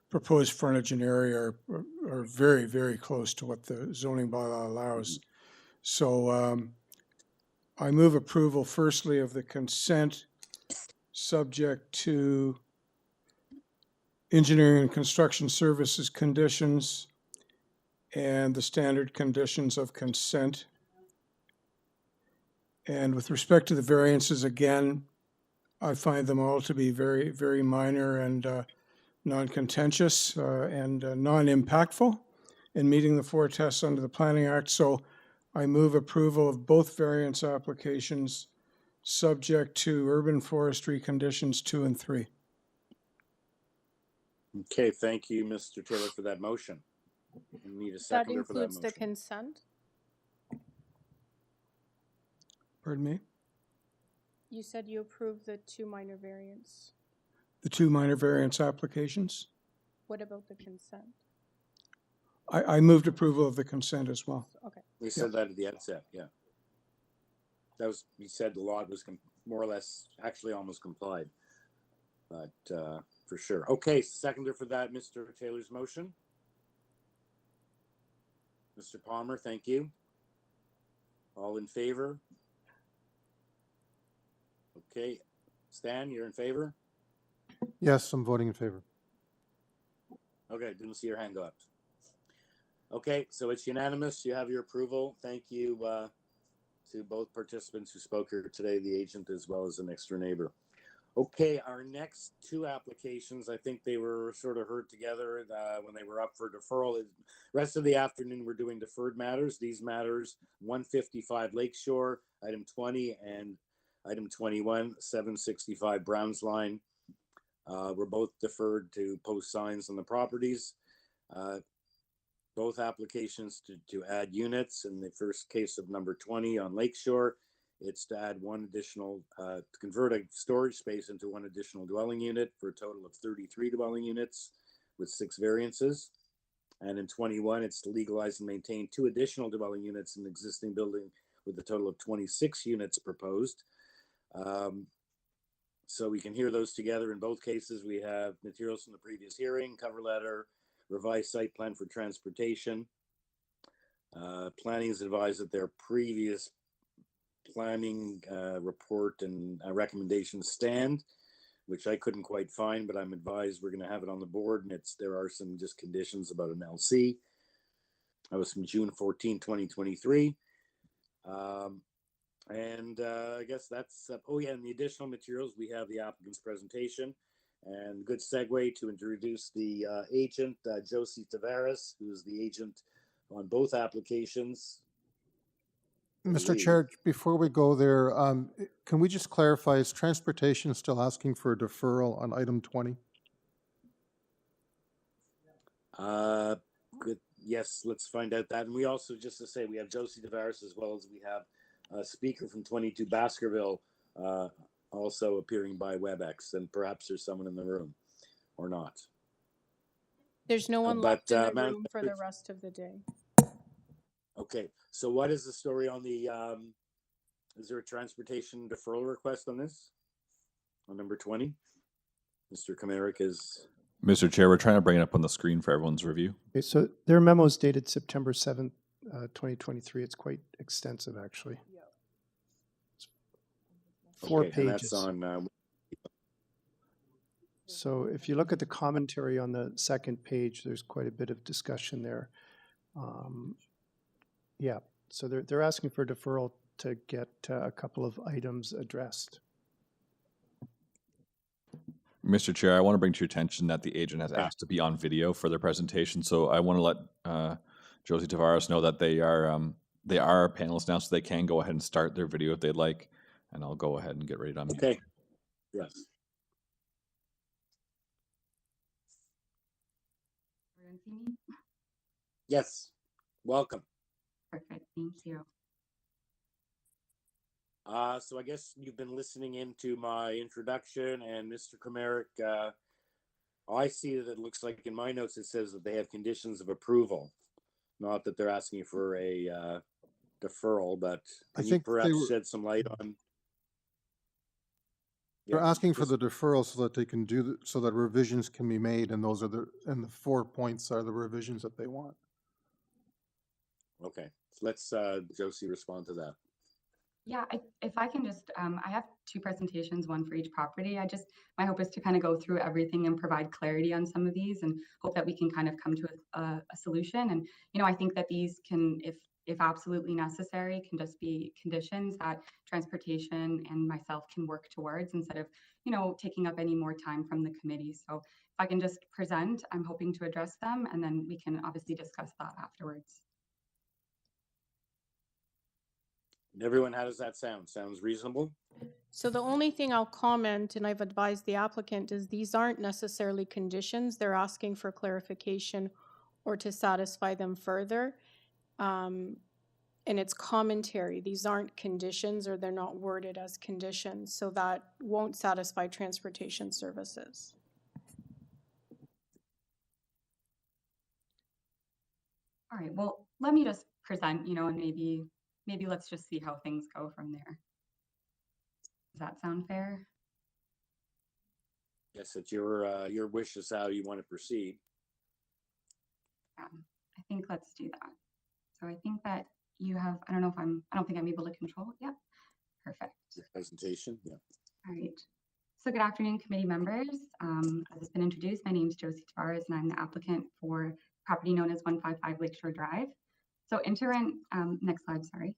proposed frontage and area are very, very close to what the zoning bylaw allows. So I move approval firstly of the consent subject to engineering and construction services conditions and the standard conditions of consent. And with respect to the variances, again, I find them all to be very, very minor and non-contentious and non-impactful in meeting the four tests under the Planning Act. So I move approval of both variance applications subject to urban forestry conditions 2 and 3. Okay, thank you, Mr. Taylor, for that motion. We need a That seconder for that includes the motion. consent? Pardon me? You said you approved the 2 minor variants. The 2 minor variance applications. What about the consent? I moved approval of the consent as well. Okay. We said that at the outset, yeah. That was, we said the lot was more or less actually almost complied, but for sure. Okay, seconder for that, Mr. Taylor's motion. Mr. Palmer, thank you. All in favor? Okay, Stan, you're in favor? Yes, I'm voting in favor. Okay, didn't see your hand go up. Okay, so it's unanimous. You have your approval. Thank you to both participants who spoke here today, the agent as well as the next door neighbor. Okay, our next 2 applications, I think they were sort of heard together when they were up for deferral. The rest of the afternoon, we're doing deferred matters. These matters, 155 Lakeshore, item 20, and item 21, 765 Browns Line, were both deferred to post signs on the properties. Both applications to add units. In the first case of number 20 on Lakeshore, it's to add one additional, to convert a storage space into one additional dwelling unit for a total of 33 dwelling units with 6 variances. And in 21, it's to legalize and maintain 2 additional dwelling units in the existing building with a total of 26 units proposed. So we can hear those together. In both cases, we have materials from the previous hearing, cover letter, revised site plan for transportation. Planning has advised that their previous planning report and recommendations stand, which I couldn't quite find, but I'm advised we're going to have it on the board, and there are some just conditions about an LC. That was from June 14, 2023. I guess that's, oh yeah, and the additional materials, we have the applicant's presentation, and good segue to introduce the agent, Josie Tavares, who is the agent on both applications. Mr. believe. Chair, before we go there, can we just clarify, is transportation still asking for a deferral on item 20? Good. Yes, let's find out that. And we also, just to say, we have Josie Tavares as well as we have a speaker from 22 Baskerville also appearing by WebEx, and perhaps there's someone in the room or not. There's no one but, left in the Madam room for the rest of the day. Okay, so what is the story on the, is there a transportation deferral request on this? On number 20? Mr. Kamerick is... Mr. Chair, we're trying to bring it up on the screen for everyone's review. Okay, so their memo is dated September 7th, 2023. It's quite extensive, actually. It's 4 okay, and that's pages. on... So if you look at the commentary on the second page, there's quite a bit of discussion there. Yeah, so they're asking for deferral to get a couple of items addressed. Mr. Chair, I want to bring to your attention that the agent has asked to be on video for their presentation. So I want to let Josie Tavares know that they are panelists now, so they can go ahead and start their video if they'd like. And I'll go ahead and get ready to unmute. Okay, yes. Everyone see me? Yes, welcome. Perfect, thank you. So I guess you've been listening into my introduction, and Mr. Kamerick, I see that it looks like in my notes it says that they have conditions of approval, not that they're asking for a deferral, but can you perhaps shed some light on? They're asking for the deferral so that they can do, so that revisions can be made, and those are the 4 points are the revisions that they want. Okay, let's Josie respond to that. Yeah, if I can just, I have 2 presentations, one for each property. My hope is to kind of go through everything and provide clarity on some of these, and hope that we can kind of come to a solution. And, I think that these can, if absolutely necessary, can just be conditions that transportation and myself can work towards instead of, taking up any more time from the committee. So if I can just present, I'm hoping to address them, and then we can obviously discuss that afterwards. Everyone, how does that sound? Sounds reasonable? So the only thing I'll comment, and I've advised the applicant, is these aren't necessarily conditions. They're asking for clarification or to satisfy them further. And it's commentary. These aren't conditions, or they're not worded as conditions. So that won't satisfy transportation services. All right, well, let me just present, and maybe let's just see how things go from there. Does that sound fair? Yes, it's your wish is how you want to proceed. Yeah, I think let's do that. So I think that you have, I don't think I'm able to control it. Yep, perfect. Your presentation, yeah. All right. So good afternoon, committee members. As has been introduced, my name is Josie Tavares, and I'm the applicant for property known as 155 Lakeshore Drive. So Interrent, next slide, sorry.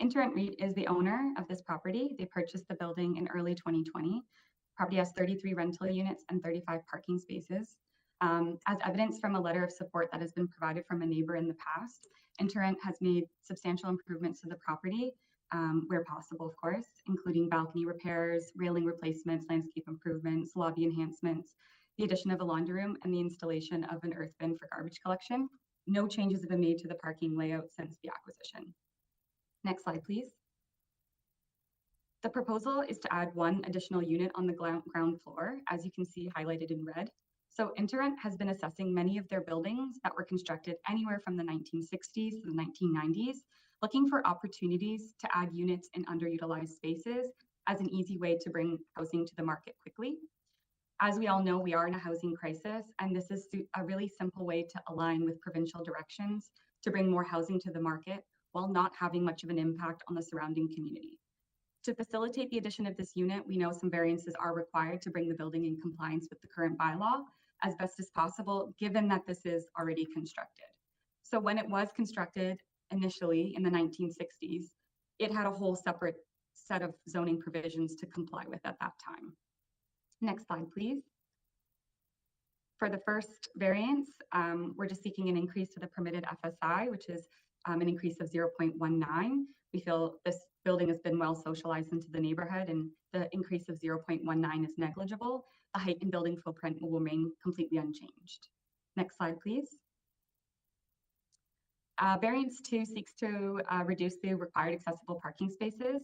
Interrent REIT is the owner of this property. They purchased the building in early 2020. Property has 33 rental units and 35 parking spaces. As evidence from a letter of support that has been provided from a neighbor in the past, Interrent has made substantial improvements to the property where possible, of course, including balcony repairs, railing replacements, landscape improvements, lobby enhancements, the addition of a laundry room, and the installation of an earth bin for garbage collection. No changes have been made to the parking layout since the acquisition. Next slide, please. The proposal is to add 1 additional unit on the ground floor, as you can see highlighted in red. So Interrent has been assessing many of their buildings that were constructed anywhere from the 1960s to the 1990s, looking for opportunities to add units in underutilized spaces as an easy way to bring housing to the market quickly. As we all know, we are in a housing crisis, and this is a really simple way to align with provincial directions to bring more housing to the market while not having much of an impact on the surrounding community. To facilitate the addition of this unit, we know some variances are required to bring the building in compliance with the current bylaw as best as possible, given that this is already constructed. So when it was constructed initially in the 1960s, it had a whole separate set of zoning provisions to comply with at that time. Next slide, please. For the first variance, we're just seeking an increase to the permitted FSI, which is an increase of 0.19. We feel this building has been well socialized into the neighborhood, and the increase of 0.19 is negligible. The height and building footprint will remain completely unchanged. Next slide, please. Variance 2 seeks to reduce the required accessible parking spaces.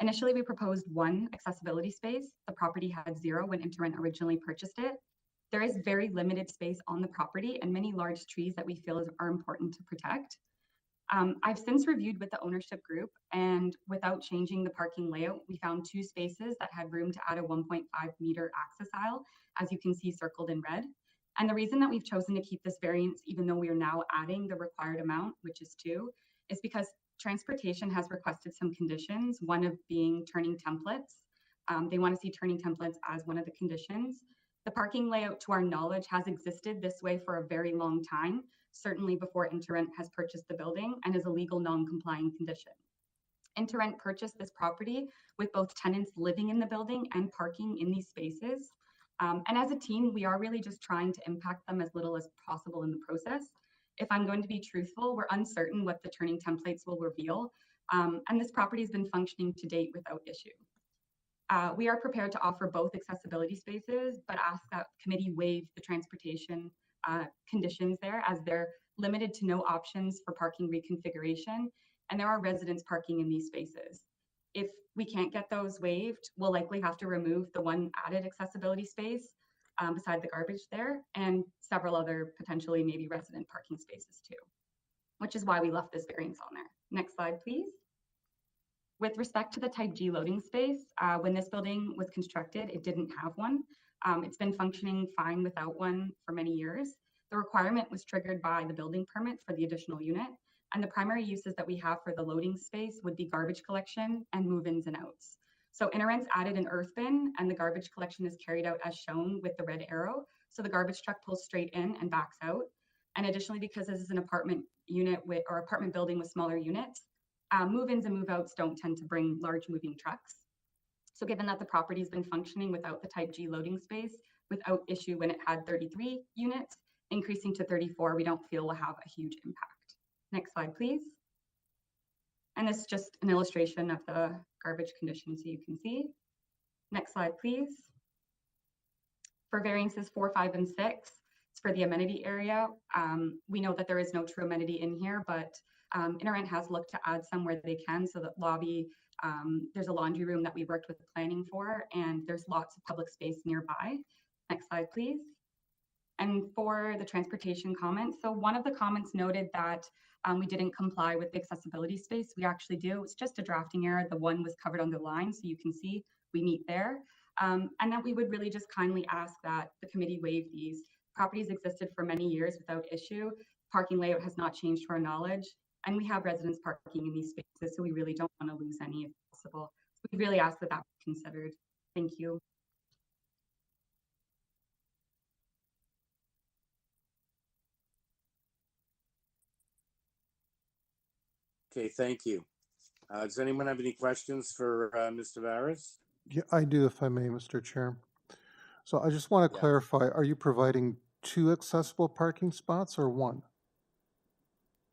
Initially, we proposed 1 accessibility space. The property had 0 when InterRent originally purchased it. There is very limited space on the property and many large trees that we feel are important to protect. I've since reviewed with the ownership group, and without changing the parking layout, we found 2 spaces that had room to add a 1.5 meter access aisle, as you can see circled in red. And the reason that we've chosen to keep this variance, even though we are now adding the required amount, which is 2, is because transportation has requested some conditions, one of being turning templates. They want to see turning templates as one of the conditions. The parking layout, to our knowledge, has existed this way for a very long time, certainly before InterRent has purchased the building, and is a legal non-complying condition. InterRent purchased this property with both tenants living in the building and parking in these spaces. And as a team, we are really just trying to impact them as little as possible in the process. If I'm going to be truthful, we're uncertain what the turning templates will reveal, and this property has been functioning to date without issue. We are prepared to offer both accessibility spaces, but ask that committee waive the transportation conditions there, as they're limited to no options for parking reconfiguration, and there are residents parking in these spaces. If we can't get those waived, we'll likely have to remove the 1 added accessibility space beside the garbage there, and several other potentially maybe resident parking spaces too, which is why we left this variance on there. Next slide, please. With respect to the type G loading space, when this building was constructed, it didn't have one. It's been functioning fine without one for many years. The requirement was triggered by the building permit for the additional unit, and the primary uses that we have for the loading space would be garbage collection and move-ins and outs. So InterRent's added an earth bin, and the garbage collection is carried out as shown with the red arrow. So the garbage truck pulls straight in and backs out. And additionally, because this is an apartment unit or apartment building with smaller units, move-ins and move-outs don't tend to bring large moving trucks. So given that the property has been functioning without the type G loading space, without issue when it had 33 units, increasing to 34, we don't feel will have a huge impact. Next slide, please. And this is just an illustration of the garbage condition so you can see. Next slide, please. For variances 4, 5, and 6, it's for the amenity area. We know that there is no true amenity in here, but InterRent has looked to add some where they can, so that lobby, there's a laundry room that we worked with the planning for, and there's lots of public space nearby. Next slide, please. And for the transportation comments, so one of the comments noted that we didn't comply with the accessibility space. We actually do. It's just a drafting error. The 1 was covered on the line, so you can see we meet there. And that we would really just kindly ask that the committee waive these. Properties existed for many years without issue. Parking layout has not changed to our knowledge. And we have residents parking in these spaces, so we really don't want to lose any if possible. So we really ask that that be considered. Thank you. Okay, thank you. Does anyone have any questions for Ms. Tavares? Yeah, I do, if I may, Mr. Chair. So I just want to clarify, are you providing 2 accessible parking spots or 1?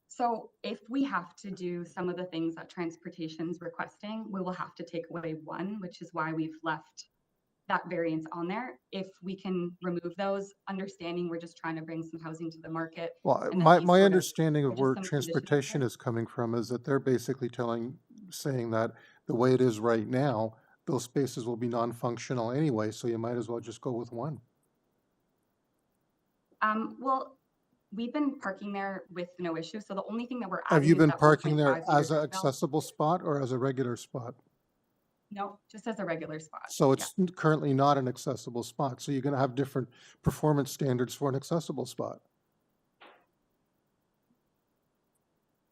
So if we have to do some of the things that transportation's requesting, we will have to take away 1, which is why we've left that variance on there. If we can remove those, understanding we're just trying to bring some housing to the market. Well, my understanding of where transportation is coming from is that they're basically saying that the way it is right now, those spaces will be non-functional anyway, so you might as well just go with 1. Well, we've been parking there with no issue. So the only thing that we're Have adding you is been that parking 1.5 there meter as an drive. accessible spot or as a regular spot? No, just as a regular spot. So it's currently not an accessible spot. So you're going to have different performance standards for an accessible spot.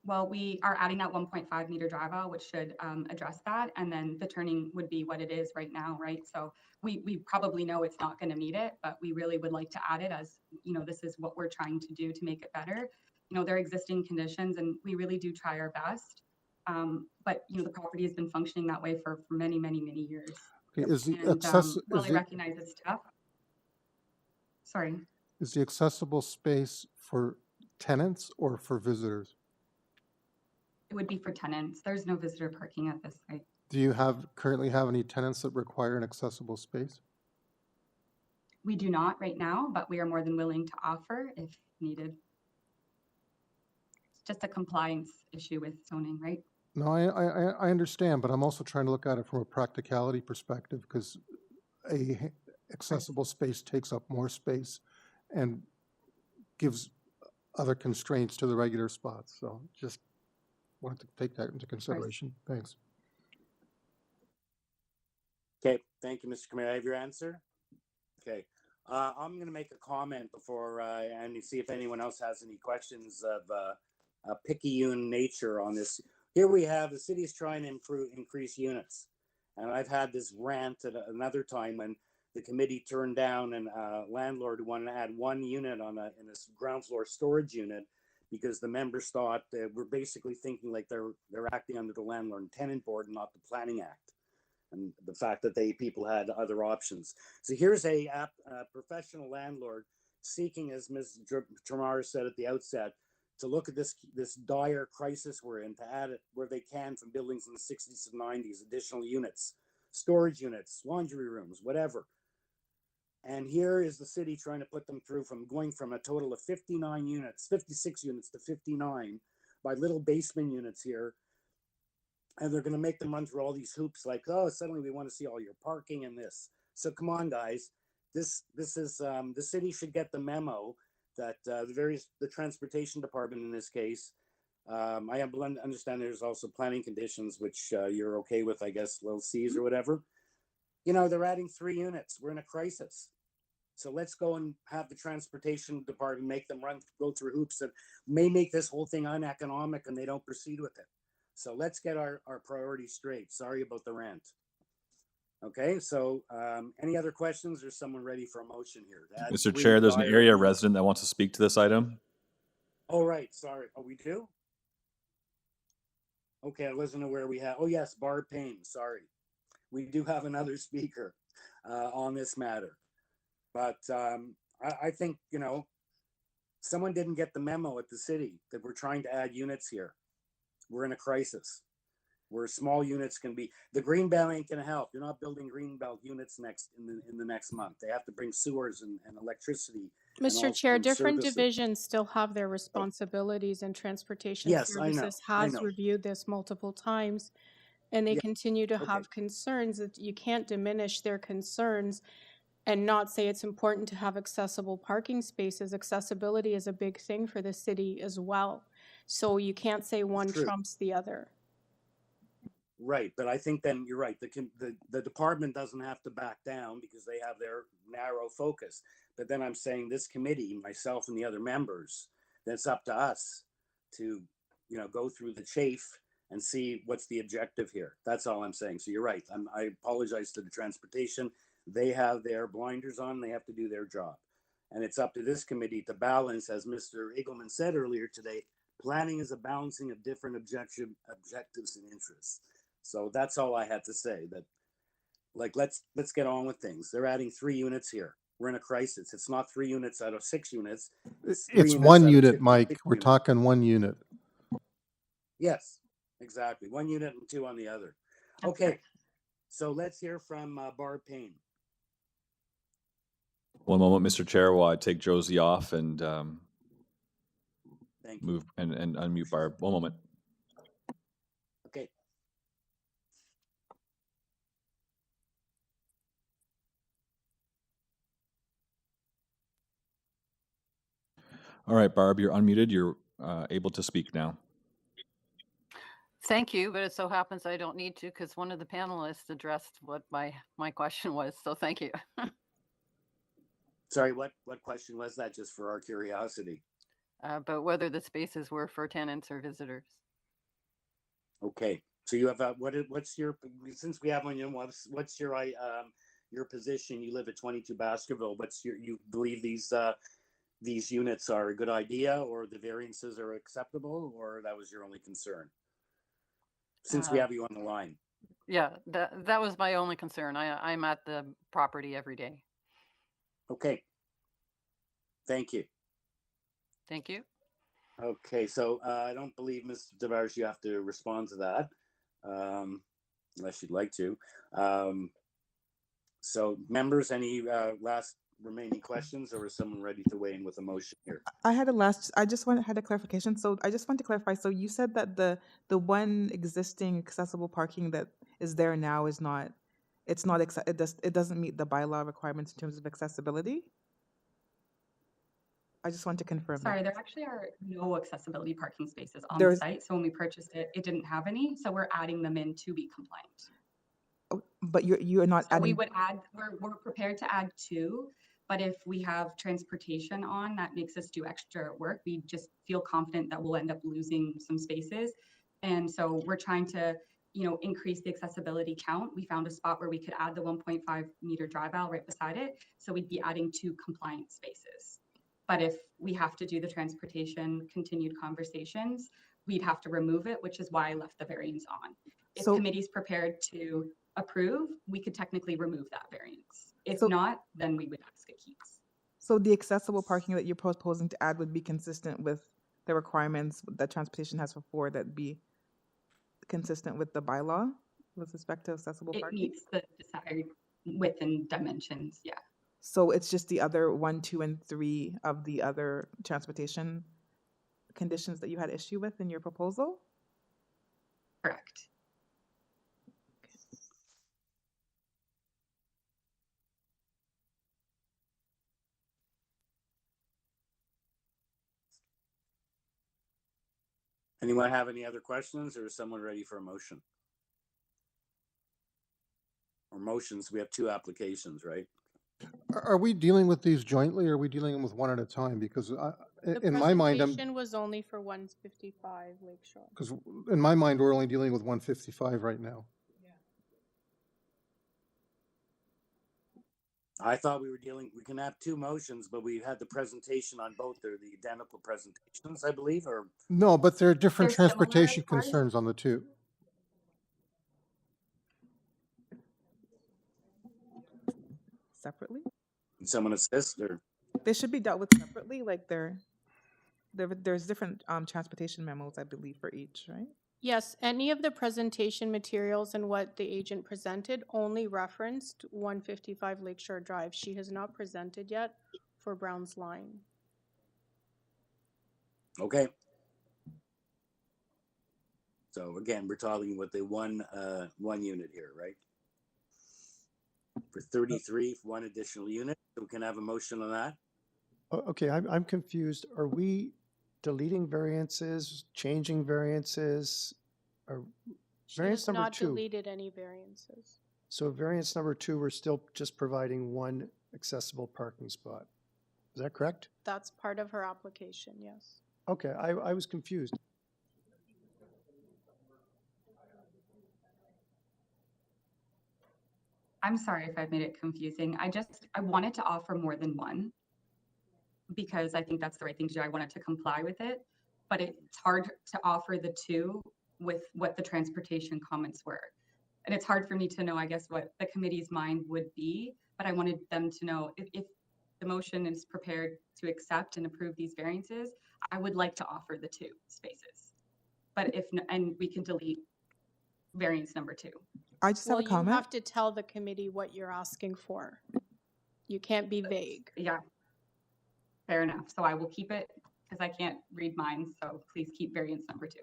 Well, we are adding that 1.5 meter drive aisle, which should address that. And then the turning would be what it is right now, right? So we probably know it's not going to meet it, but we really would like to add it as, you know, this is what we're trying to do to make it better. You know, there are existing conditions and we really do try our best. But, you know, the property has been functioning that way for many, many, many years. Okay, is the And while I recognize it's tough. Sorry. is the accessible space for tenants or for visitors? It would be for tenants. There's no visitor parking at this site. Do you currently have any tenants that require an accessible space? We do not right now, but we are more than willing to offer if needed. It's just a compliance issue with zoning, right? No, I understand, but I'm also trying to look at it from a practicality perspective, because accessible space takes up more space and gives other constraints to the regular spots. So just wanted to take that into consideration. Thanks. Okay, thank you, Mr. Commander. I have your answer. Okay, I'm going to make a comment before and see if anyone else has any questions of a picayune nature on this. Here we have the city is trying to increase units, and I've had this rant at another time when the committee turned down and landlord who wanted to add 1 unit in this ground floor storage unit because the members thought we're basically thinking like they're acting under the Landlord and Tenant Board and not the Planning Act, and the fact that people had other options. So here's a professional landlord seeking, as Ms. Tremar said at the outset, to look at this dire crisis we're in, to add it where they can from buildings in the 60s and 90s, additional units, storage units, laundry rooms, whatever. And here is the city trying to put them through from going from a total of 59 units, 56 units to 59 by little basement units here. And they're going to make them run through all these hoops like, oh, suddenly we want to see all your parking and this. So come on, guys. This is the city should get the memo that the transportation department in this case. I understand there's also planning conditions, which you're okay with, I guess, little C's or whatever. You know, they're adding 3 units. We're in a crisis. So let's go and have the transportation department make them go through hoops that may make this whole thing uneconomic and they don't proceed with it. So let's get our priorities straight. Sorry about the rant. Okay, so any other questions or someone ready for a motion here? Mr. Chair, there's an area resident that wants to speak to this item. Oh, right, sorry. Oh, we do? Okay, I wasn't aware we had, oh yes, Barb Payne, sorry. We do have another speaker on this matter. But I think, you know, someone didn't get the memo at the city that we're trying to add units here. We're in a crisis where small units can be. The Greenbelt ain't going to help. You're not building Greenbelt units in the next month. They have to bring sewers and electricity. Mr. Chair, different divisions still have their responsibilities, and Transportation Services has reviewed this multiple times, and they continue to have concerns that you can't diminish their concerns and not say it's important to have accessible parking spaces. Accessibility is a big thing for the city as well. So you can't say one trumps the other. Right, but I think then you're right. The department doesn't have to back down because they have their narrow focus. But then I'm saying this committee, myself and the other members, that's up to us to, you know, go through the chafe and see what's the objective here. That's all I'm saying. So you're right. I apologize to the transportation. They have their blinders on. They have to do their job. And it's up to this committee to balance, as Mr. Eagleman said earlier today, planning is a balancing of different objectives and interests. So that's all I had to say. That, like, let's get on with things. They're adding 3 units here. We're in a crisis. It's not 3 units out of 6 units. It's 1 unit, Mike. We're talking 1 unit. Yes, exactly. 1 unit and 2 on the other. Okay. So let's hear from Barb Payne. One moment, Mr. Chair, while I take Josie off and move and unmute Barb. One moment. Okay. All right, Barb, you're unmuted. You're able to speak now. Thank you, but it so happens I don't need to because one of the panelists addressed what my question was. So thank you. Sorry, what question was that, just for our curiosity? But whether the spaces were for tenants or visitors. Okay, so you have what's your, since we have one, what's your position? You live at 22 Baskerville. You believe these units are a good idea, or the variances are acceptable, or that was your only concern? Since we have you on the line. Yeah, that was my only concern. I'm at the property every day. Okay. Thank you. Thank you. Okay, so I don't believe, Mr. Tavares, you have to respond to that, unless you'd like to. So members, any last remaining questions, or is someone ready to weigh in with a motion here? I just had a clarification. So I just want to clarify. So you said that the one existing accessible parking that is there now is not, it doesn't meet the bylaw requirements in terms of accessibility? I just want to confirm that. Sorry, there actually are no accessibility parking spaces on the There's- site. So when we purchased it, it didn't have any. So we're adding them in to be compliant. Oh, but you're not So we adding, would add, we're prepared to add 2, but if we have transportation on, that makes us do extra work. We just feel confident that we'll end up losing some spaces. And so we're trying to, increase the accessibility count. We found a spot where we could add the 1.5 meter drive aisle right beside it. So we'd be adding 2 compliant spaces. But if we have to do the transportation continued conversations, we'd have to remove it, which is why I left the variance on. If So- committee's prepared to approve, we could technically remove that variance. If So- not, then we would ask it keeps. so the accessible parking that you're proposing to add would be consistent with the requirements that transportation has for 4, that'd be consistent with the bylaw with respect to accessible It parking? meets the desired width and dimensions, yeah. So it's just the other 1, 2, and 3 of the other transportation conditions that you had issue with in your proposal? Correct. Anyone have any other questions, or is someone ready for a motion? Or motions, we have 2 applications, right? Are we dealing with these jointly, or are we dealing with one at a time? Because The in my mind, presentation was only for 155 Lakeshore. because in my mind, we're only dealing with 155 right now. I thought we can have 2 motions, but we had the presentation on both. They're the identical presentations, I believe, or No, but there are different They're similar transportation as far as- concerns on the 2. Separately? can someone assist, or? They should be dealt with separately, like there's different transportation memos, I believe, for each, right? Yes, any of the presentation materials and what the agent presented only referenced 155 Lakeshore Drive. She has not presented yet for Brown's Line. Okay. So again, we're talking with the one unit here, right? For 33, 1 additional unit. So we can have a motion on that. Okay, I'm confused. Are we deleting variances, changing variances? Or She variance has number not 2? deleted any variances. So variance number 2, we're still just providing 1 accessible parking spot. Is that correct? That's part of her application, yes. Okay, I was confused. I'm sorry if I've made it confusing. I wanted to offer more than 1 because I think that's the right thing to do. I wanted to comply with it, but it's hard to offer the 2 with what the transportation comments were. And it's hard for me to know, I guess, what the committee's mind would be, but I wanted them to know if the motion is prepared to accept and approve these variances, I would like to offer the 2 spaces. But and we can delete variance number 2. I just have a You comment. have to tell the committee what you're asking for. You can't be vague. Yeah, fair enough. So I will keep it because I can't read mine. So please keep variance number 2.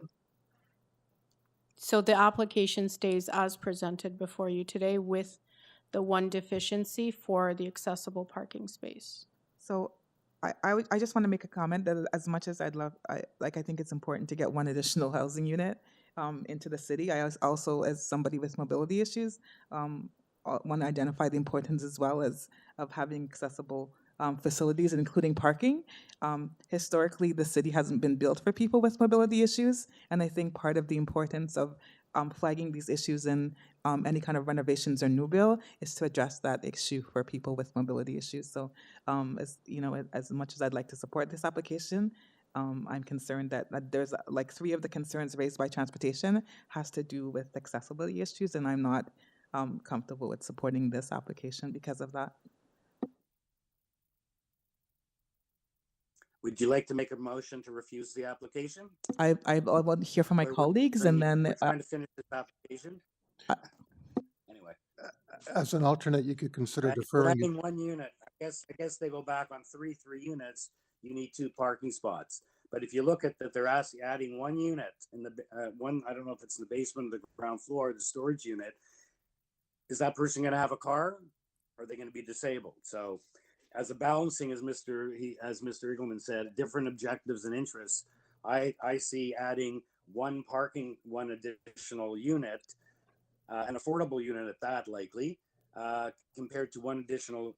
So the application stays as presented before you today with the 1 deficiency for the accessible parking space. So I just want to make a comment that as much as I think it's important to get 1 additional housing unit into the city, I also, as somebody with mobility issues, want to identify the importance as well as of having accessible facilities, including parking. Historically, the city hasn't been built for people with mobility issues, and I think part of the importance of flagging these issues in any kind of renovations or new build is to address that issue for people with mobility issues. So, as much as I'd like to support this application, I'm concerned that there's like 3 of the concerns raised by transportation has to do with accessibility issues, and I'm not comfortable with supporting this application because of that. Would you like to make a motion to refuse the application? I want to hear from my We're colleagues, and then we're trying to finish this application. Anyway, As an alternate, you could consider we're deferring it. adding one unit. I guess they go back on three units. You need 2 parking spots. But if you look at that, they're adding 1 unit in the one. I don't know if it's in the basement or the ground floor, the storage unit. Is that person going to have a car? Or are they going to be disabled? So, as a balancing, as Mr. Eagleman said, different objectives and interests. I see adding one additional unit, an affordable unit at that, likely, compared to 1 additional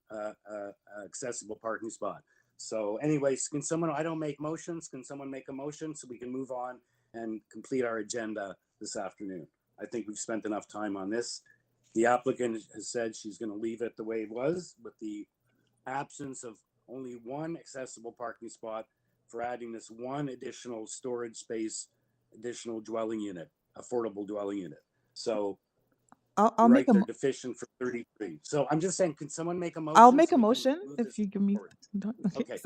accessible parking spot. So anyways, can someone, I don't make motions, can someone make a motion so we can move on and complete our agenda this afternoon? I think we've spent enough time on this. The applicant has said she's going to leave it the way it was, with the absence of only 1 accessible parking spot for adding this 1 additional storage space, additional dwelling unit, affordable dwelling unit. So I'll make a they're deficient for 33. So I'm just saying, can someone make a motion? I'll make so a we can motion move if this you give me. forward? Okay.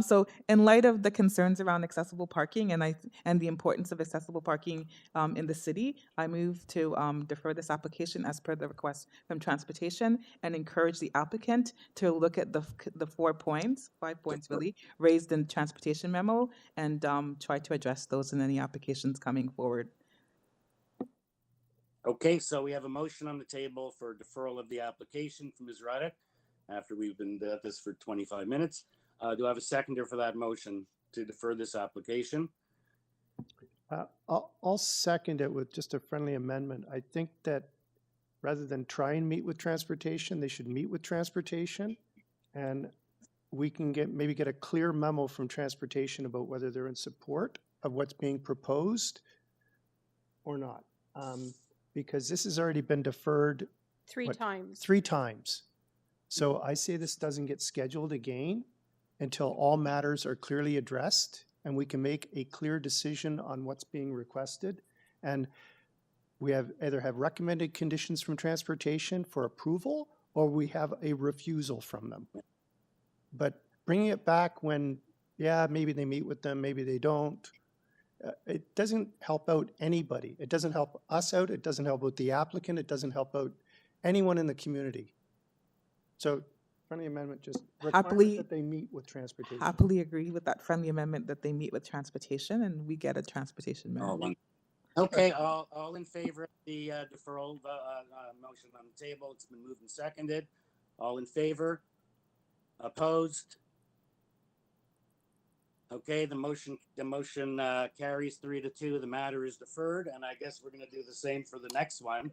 So in light of the concerns around accessible parking and the importance of accessible parking in the city, I move to defer this application as per the request from transportation and encourage the applicant to look at the 5 points really, raised in transportation memo and try to address those in any applications coming forward. Okay, so we have a motion on the table for deferral of the application from Ms. Ruddick after we've been at this for 25 minutes. Do I have a seconder for that motion to defer this application? I'll second it with just a friendly amendment. I think that rather than try and meet with transportation, they should meet with transportation, and we can maybe get a clear memo from transportation about whether they're in support of what's being proposed or not. Because this has already been deferred 3 times. 3 times. So I say this doesn't get scheduled again until all matters are clearly addressed and we can make a clear decision on what's being requested. And we either have recommended conditions from transportation for approval or we have a refusal from them. But bringing it back when, yeah, maybe they meet with them, maybe they don't, it doesn't help out anybody. It doesn't help us out. It doesn't help out the applicant. It doesn't help out anyone in the community. So friendly amendment just requires that they meet with transportation. Happily agree with that friendly amendment that they meet with transportation and we get a transportation memo. Okay, all in favor of the deferral motion on the table. It's been moved and seconded. All in favor? Opposed? Okay, the motion carries 3-2. The matter is deferred, and I guess we're going to do the same for the next one.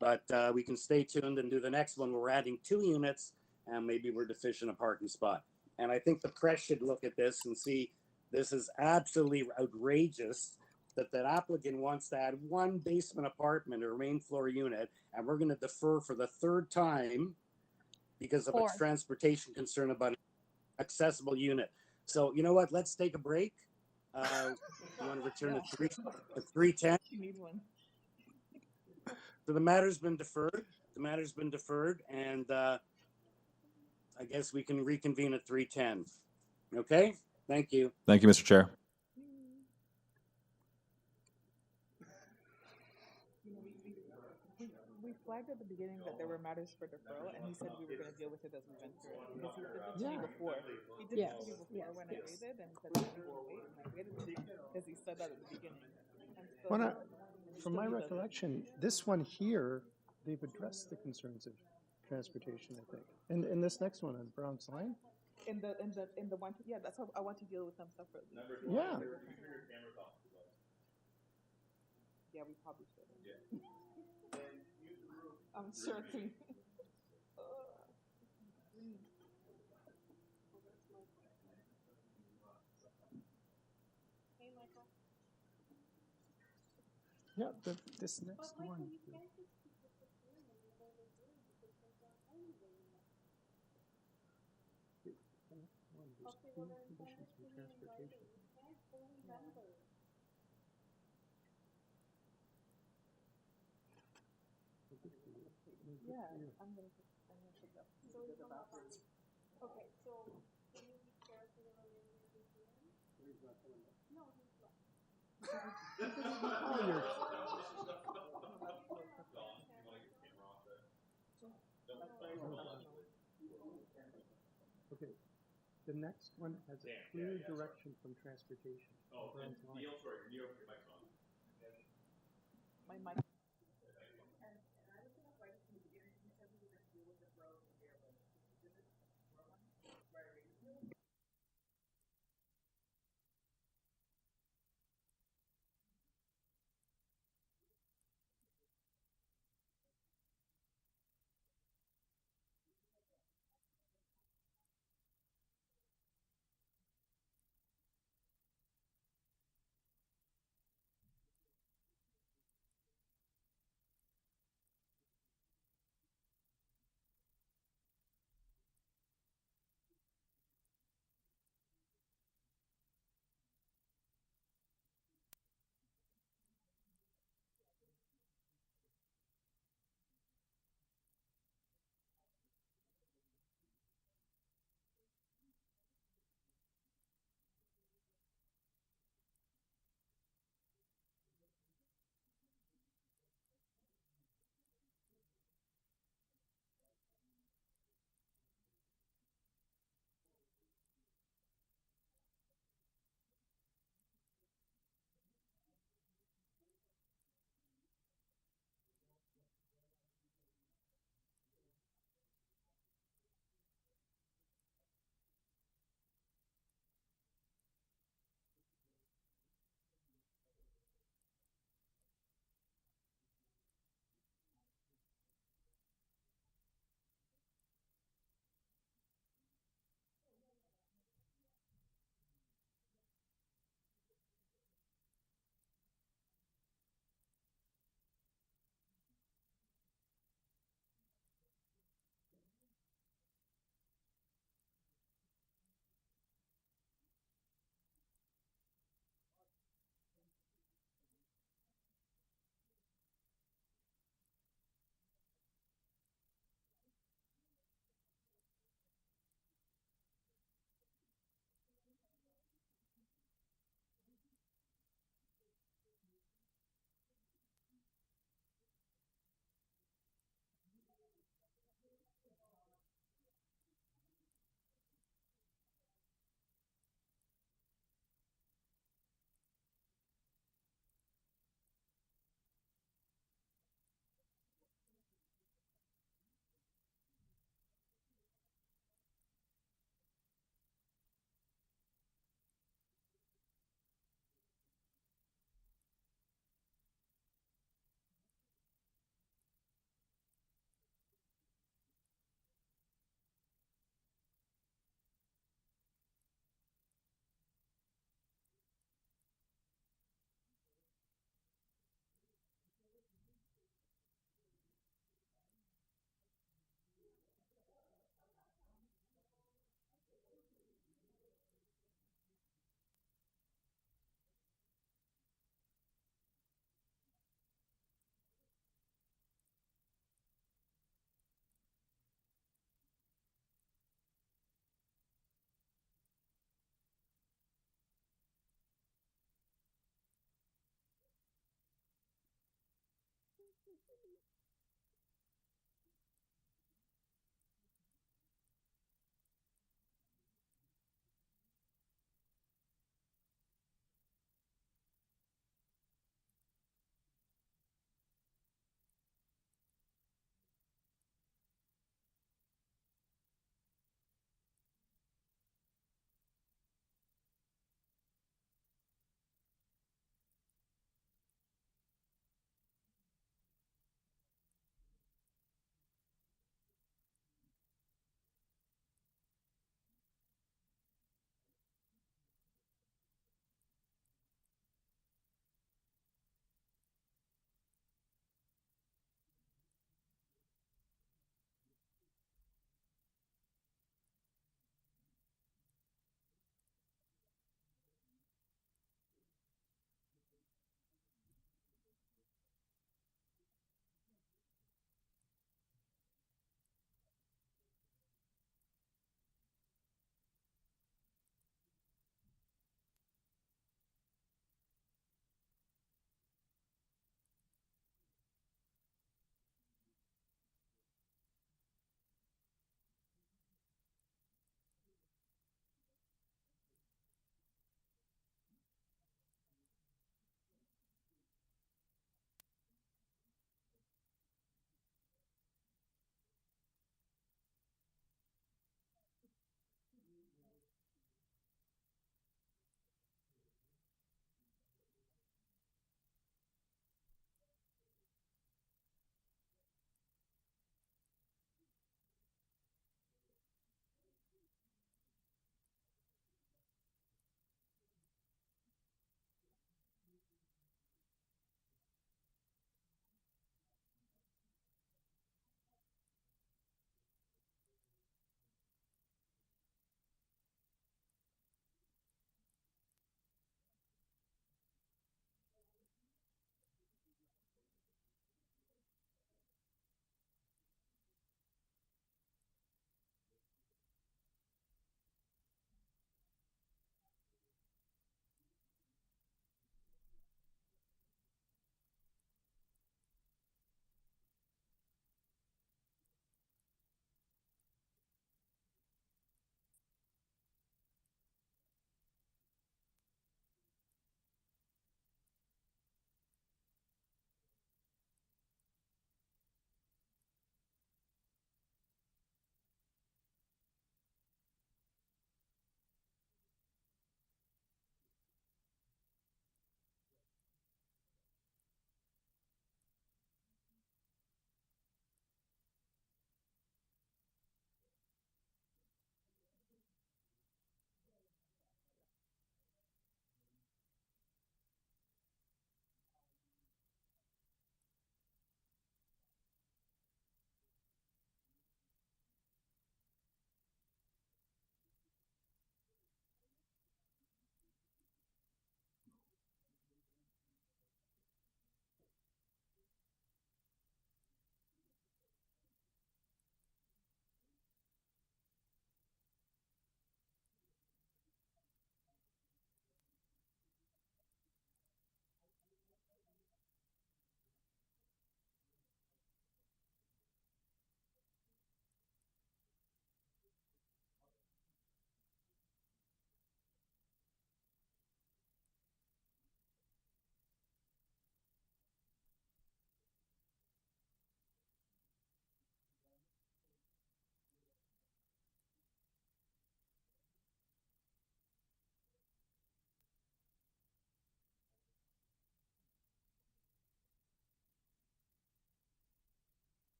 But we can stay tuned and do the next one. We're adding 2 units, and maybe we're deficient a parking spot. And I think the press should look at this and see this is absolutely outrageous that that applicant wants to add 1 basement apartment or main floor unit, and we're going to defer for the 3rd time because of a transportation concern about an accessible unit. So you know what? Let's take a break. You want to return at 3:10? You need one. So the matter's been deferred. The matter's been deferred, and I guess we can reconvene at 3:10. Okay. Thank you. Thank you, Mr. Chair. We flagged at the beginning that there were matters for deferral, and he said we were going to deal with it as we went through it. Because he did it to me before. He did it to me before when I waited, and said we will wait, and I waited because he said that at the beginning. And so from my recollection, this one here, they've addressed the concerns of transportation, I think. And in this next one on Brown's Line. In the one, yeah, that's how I want to deal with them separately. Yeah. Yeah, we probably should. Yeah. I'm sure too. Yeah, this next one. Conditions for transportation. Yeah, I'm gonna pick up. Okay, so can you be careful Okay, the next one has a clear direction from transportation. Oh, and Neil, sorry, Neil, your mic's on. My mic.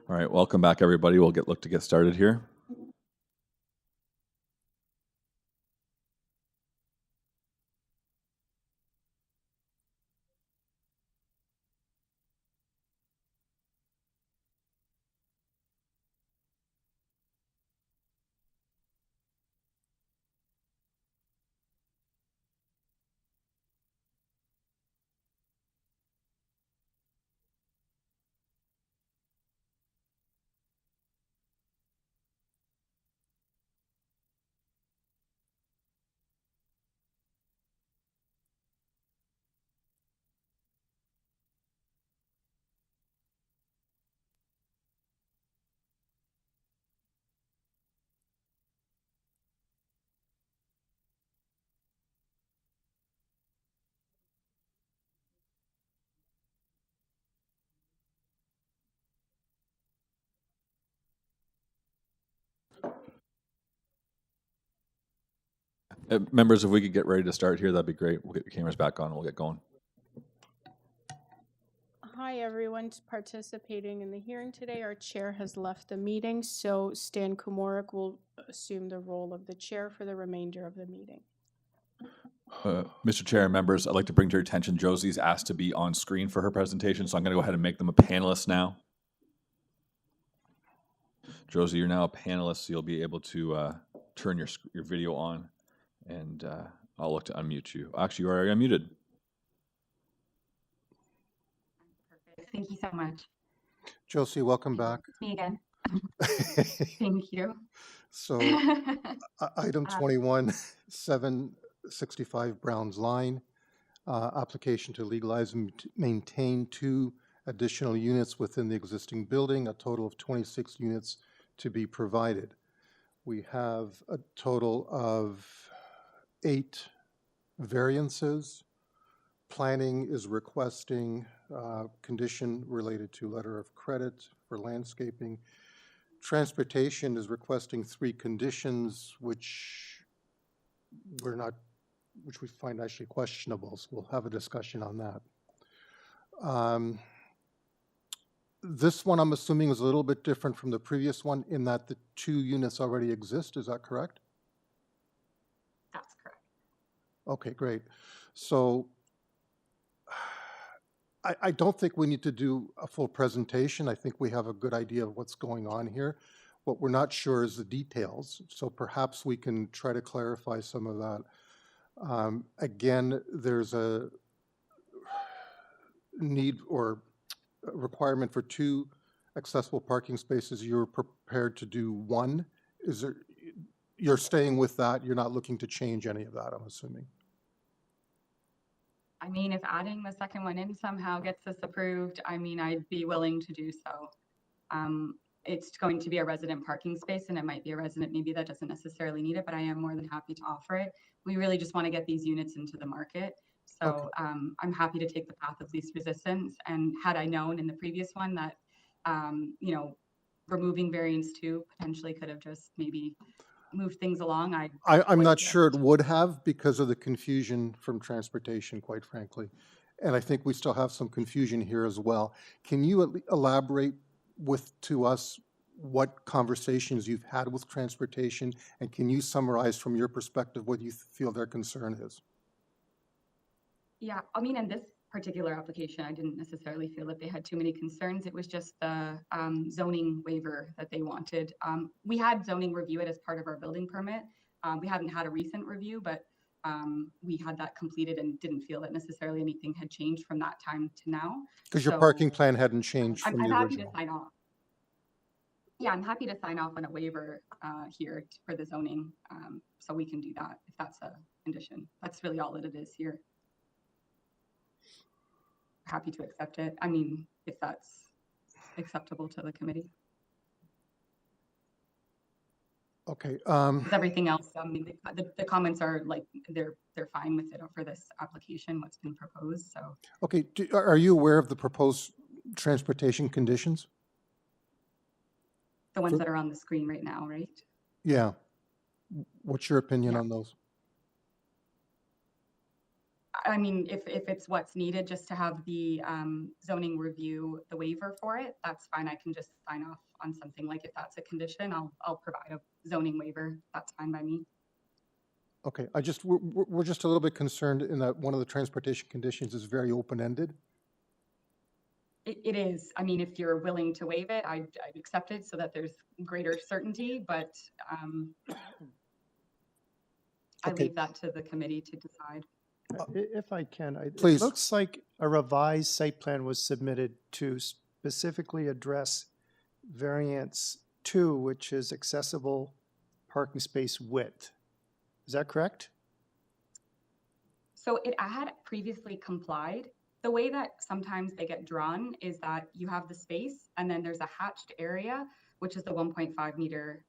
All right, welcome back, everybody. We'll look to get started here. Members, if we could get ready to start here, that'd be great. We'll get the cameras back on and we'll get going. Hi, everyone participating in the hearing today. Our chair has left the meeting, so Stan Kumorik will assume the role of the chair for the remainder of the meeting. Mr. Chair and members, I'd like to bring to your attention Josie's asked to be on screen for her presentation, so I'm going to go ahead and make them a panelist now. Josie, you're now a panelist, so you'll be able to turn your video on, and I'll look to unmute you. Actually, you are already unmuted. Perfect. Thank you so much. Josie, welcome back. It's me again. Thank you. So item 21, 765 Browns Line, application to legalize and maintain 2 additional units within the existing building, a total of 26 units to be provided. We have a total of 8 variances. Planning is requesting condition related to letter of credit for landscaping. Transportation is requesting 3 conditions, which we find actually questionable. So we'll have a discussion on that. This one, I'm assuming, is a little bit different from the previous one in that the 2 units already exist. Is that correct? That's correct. Okay, great. So I don't think we need to do a full presentation. I think we have a good idea of what's going on here. What we're not sure is the details. So perhaps we can try to clarify some of that. Again, there's a need or a requirement for 2 accessible parking spaces. You're prepared to do 1. You're staying with that? You're not looking to change any of that, I'm assuming? I mean, if adding the second one in somehow gets this approved, I mean, I'd be willing to do so. It's going to be a resident parking space, and it might be a resident maybe that doesn't necessarily need it, but I am more than happy to offer it. We really just want to get these units into the market. So Okay. I'm happy to take the path of least resistance. And had I known in the previous one that, you know, removing variance 2 potentially could have just maybe moved things along, I'm not sure it would have because of the confusion from transportation, quite frankly. And I think we still have some confusion here as well. Can you elaborate to us what conversations you've had with transportation, and can you summarize from your perspective what you feel their concern is? Yeah, I mean, in this particular application, I didn't necessarily feel that they had too many concerns. It was just the zoning waiver that they wanted. We had zoning review it as part of our building permit. We haven't had a recent review, but we had that completed and didn't feel that necessarily anything had changed from that time to now. Because your parking plan hadn't changed I'm from the happy to original. sign off. Yeah, I'm happy to sign off on a waiver here for the zoning, so we can do that if that's a condition. That's really all that it is here. Happy to accept it. I mean, if that's acceptable to the committee. Okay. 'Cause everything else, I mean, the comments are like, they're fine with it for this application, what's been proposed, so. Okay, are you aware of the proposed transportation conditions? The ones that are on the screen right now, right? Yeah. What's your opinion Yeah. on those? I mean, if it's what's needed just to have the zoning review the waiver for it, that's fine. I can just sign off on something. Like if that's a condition, I'll provide a zoning waiver. That's fine by me. Okay, we're just a little bit concerned in that one of the transportation conditions is very open-ended. It is. I mean, if you're willing to waive it, I'd accept it so that there's greater certainty, but I Okay. leave that to the committee to decide. If I can, Please. it looks like a revised site plan was submitted to specifically address variance 2, which is accessible parking space width. Is that correct? So it had previously complied. The way that sometimes they get drawn is that you have the space and then there's a hatched area, which is the 1.5 meter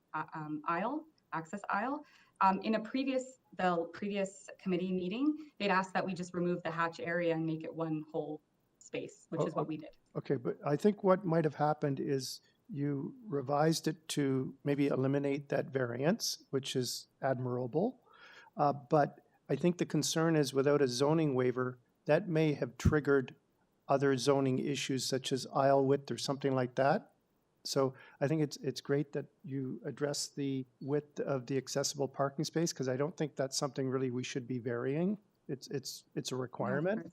aisle, access aisle. In the previous committee meeting, they'd asked that we just remove the hatch area and make it one whole space, which is what we did. Okay, but I think what might have happened is you revised it to maybe eliminate that variance, which is admirable. But I think the concern is without a zoning waiver, that may have triggered other zoning issues such as aisle width or something like that. So I think it's great that you address the width of the accessible parking space, because I don't think that's something really we should be varying. It's a requirement.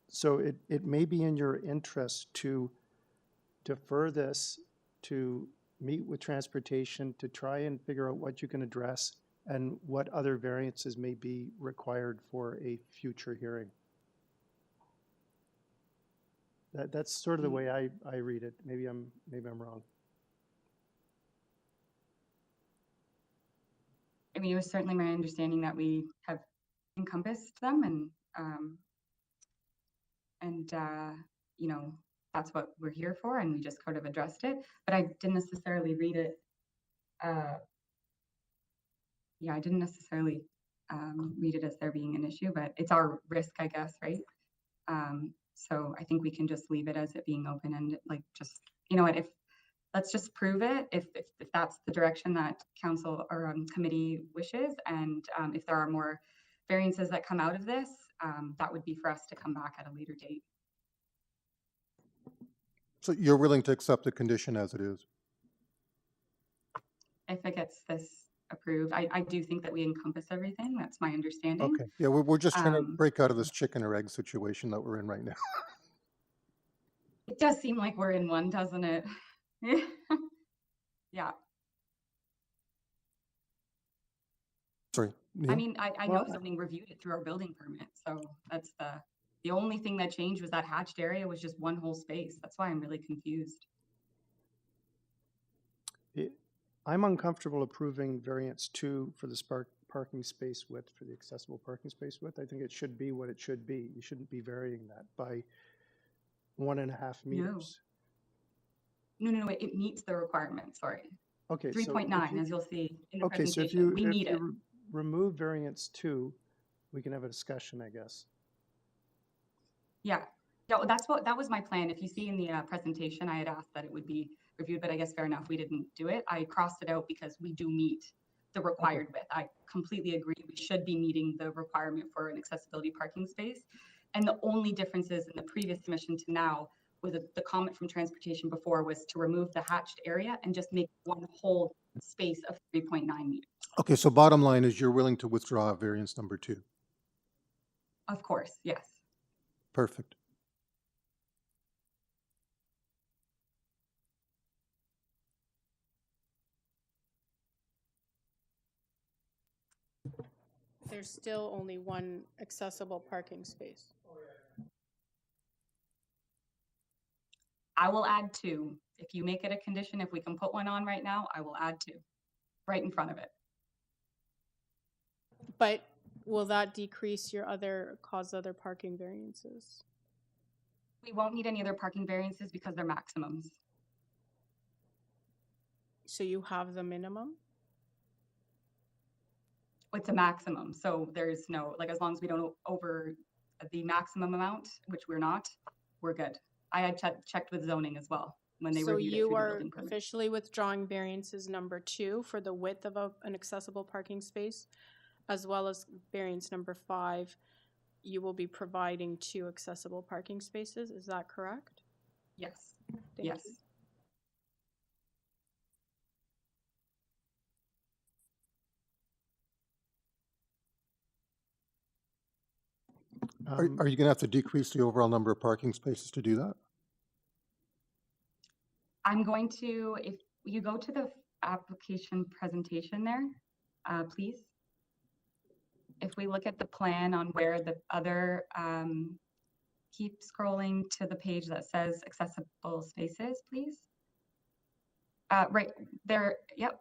So it may be in your interest to defer this, to meet with transportation, to try and figure out what you can address and what other variances may be required for a future hearing. That's sort of the way I read it. Maybe I'm wrong. I mean, it was certainly my understanding that we have encompassed them and you know, that's what we're here for, and we just sort of addressed it, but I didn't necessarily read it. Yeah, I didn't necessarily read it as there being an issue, but it's our risk, I guess, right? So I think we can just leave it as it being open and like just, you know what, let's just prove it if that's the direction that council or committee wishes, and if there are more variances that come out of this, that would be for us to come back at a later date. So you're willing to accept the condition as it is? If it gets this approved, I do think that we encompass everything. That's my understanding. Okay, yeah, we're just trying to break out of this chicken or egg situation that we're in right now. It does seem like we're in one, doesn't it? Yeah. Sorry. I mean, I know zoning reviewed it through our building permit, so that's the only thing that changed was that hatched area was just one whole space. That's why I'm really confused. I'm uncomfortable approving variance 2 for the parking space width, for the accessible parking space width. I think it should be what it should be. You shouldn't be varying that by 1.5 meters. No, it meets the requirement, sorry. Okay. 3.9, as you'll see in the okay, so presentation. We need it. Remove variance 2, we can have a discussion, I guess. Yeah, that was my plan. If you see in the presentation, I had asked that it would be reviewed, but I guess fair enough, we didn't do it. I crossed it out because we do meet the required width. I completely agree. We should be meeting the requirement for an accessibility parking space. And the only differences in the previous submission to now with the comment from transportation before was to remove the hatched area and just make one whole space of 3.9 meters. Okay, so bottom line is you're willing to withdraw variance number 2? Of course, yes. Perfect. There's still only one accessible parking space. I will add 2. If you make it a condition, if we can put one on right now, I will add 2 right in front of it. But will that decrease your cause other parking variances? We won't need any other parking variances because they're maximums. So you have the minimum? It's a maximum, so there's no, like, as long as we don't over the maximum amount, which we're not, we're good. I had checked with zoning as well when they reviewed it through the building permit. So you are officially withdrawing variances number 2 for the width of an accessible parking space, as well as variance number 5, you will be providing 2 accessible parking spaces. Is that correct? Yes. Thank Yes. you. Are you going to have to decrease the overall number of parking spaces to do that? I'm going to, if you go to the application presentation there, please. If we look at the plan on where the other, keep scrolling to the page that says accessible spaces, please. Right there, yep.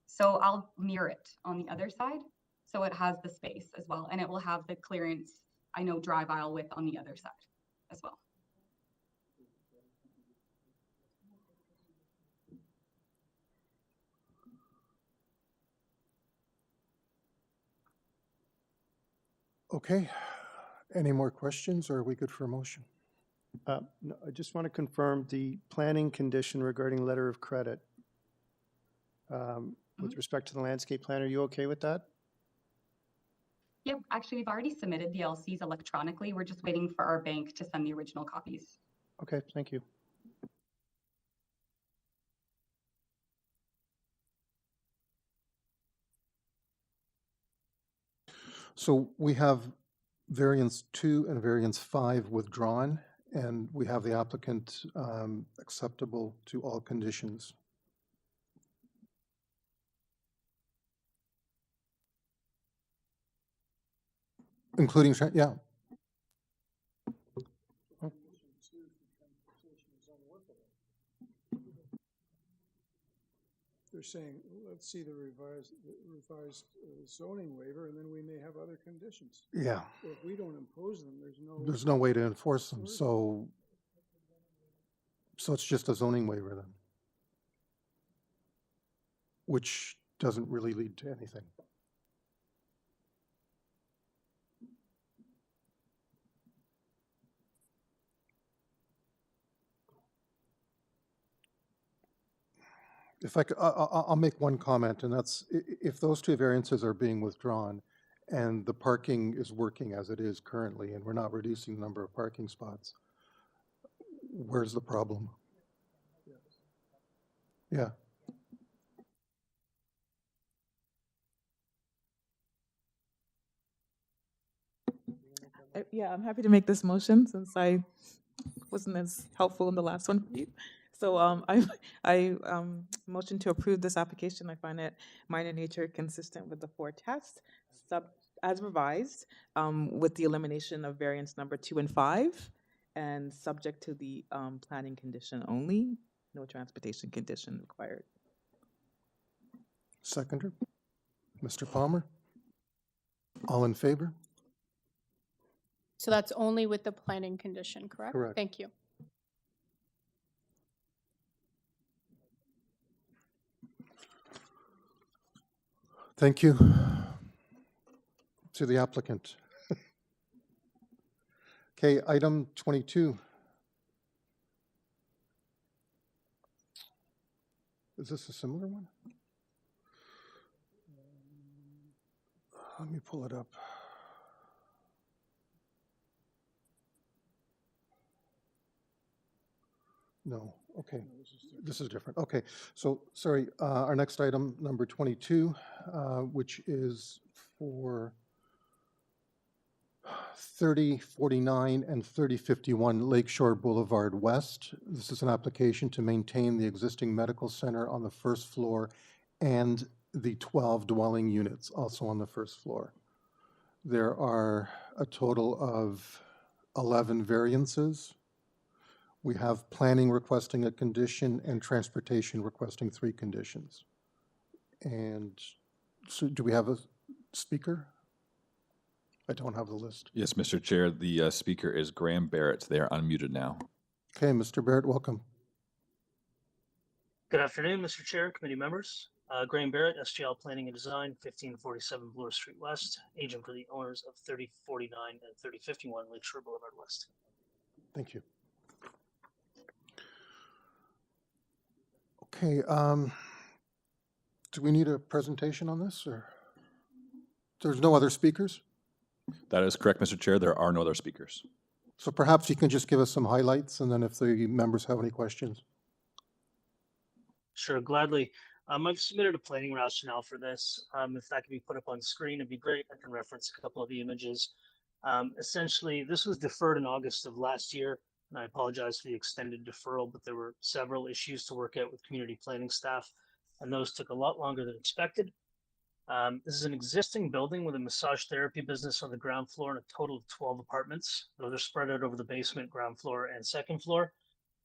So I'll mirror it on the other side. So it has the space as well, and it will have the clearance, I know, drive aisle width on the other side as well. Okay. Any more questions, or are we good for a motion? No, I just want to confirm the planning condition regarding letter of credit. With respect to the landscape plan, are you okay with that? Yep, actually, we've already submitted the LCs electronically. We're just waiting for our bank to send the original copies. Okay, thank you. So we have variance 2 and variance 5 withdrawn, and we have the applicant acceptable to all conditions. Including, yeah. They're saying, let's see the revised zoning waiver, and then we may have other conditions. Yeah. If we don't impose them, There's no way to enforce them, so it's just a zoning waiver then, which doesn't really lead to anything. If I could, I'll make one comment, and that's if those 2 variances are being withdrawn and the parking is working as it is currently, and we're not reducing the number of parking spots, where's the problem? Yeah. Yeah, I'm happy to make this motion since I wasn't as helpful in the last one for you. So I motion to approve this application. I find it minor nature consistent with the 4 tests, as revised, with the elimination of variance number 2 and 5, and subject to the planning condition only, no transportation condition required. Seconder, Mr. Palmer. All in favor? So that's only with the planning condition, correct? Correct. Thank you. Thank you to the applicant. Okay, item 22. Is this a similar one? Let me pull it up. No, okay, this is different. Okay, so sorry, our next item, number 22, which is for 3049 and 3051 Lakeshore Boulevard West. This is an application to maintain the existing medical center on the first floor and the 12 dwelling units also on the first floor. There are a total of 11 variances. We have planning requesting a condition and transportation requesting 3 conditions. And so do we have a speaker? I don't have the list. Yes, Mr. Chair, the speaker is Graham Barrett. They are unmuted now. Okay, Mr. Barrett, welcome. Good afternoon, Mr. Chair, committee members. Graham Barrett, SGL Planning and Design, 1547 Bloor Street West, agent for the owners of 3049 and 3051 Lakeshore Boulevard West. Thank you. Okay, do we need a presentation on this, or? There's no other speakers? That is correct, Mr. Chair. There are no other speakers. So perhaps you can just give us some highlights, and then if the members have any questions. Sure, gladly. I've submitted a planning rationale for this. If that can be put up on screen, it'd be great. I can reference a couple of the images. Essentially, this was deferred in August of last year, and I apologize for the extended deferral, but there were several issues to work out with community planning staff, and those took a lot longer than expected. This is an existing building with a massage therapy business on the ground floor and a total of 12 apartments. Those are spread out over the basement, ground floor, and second floor.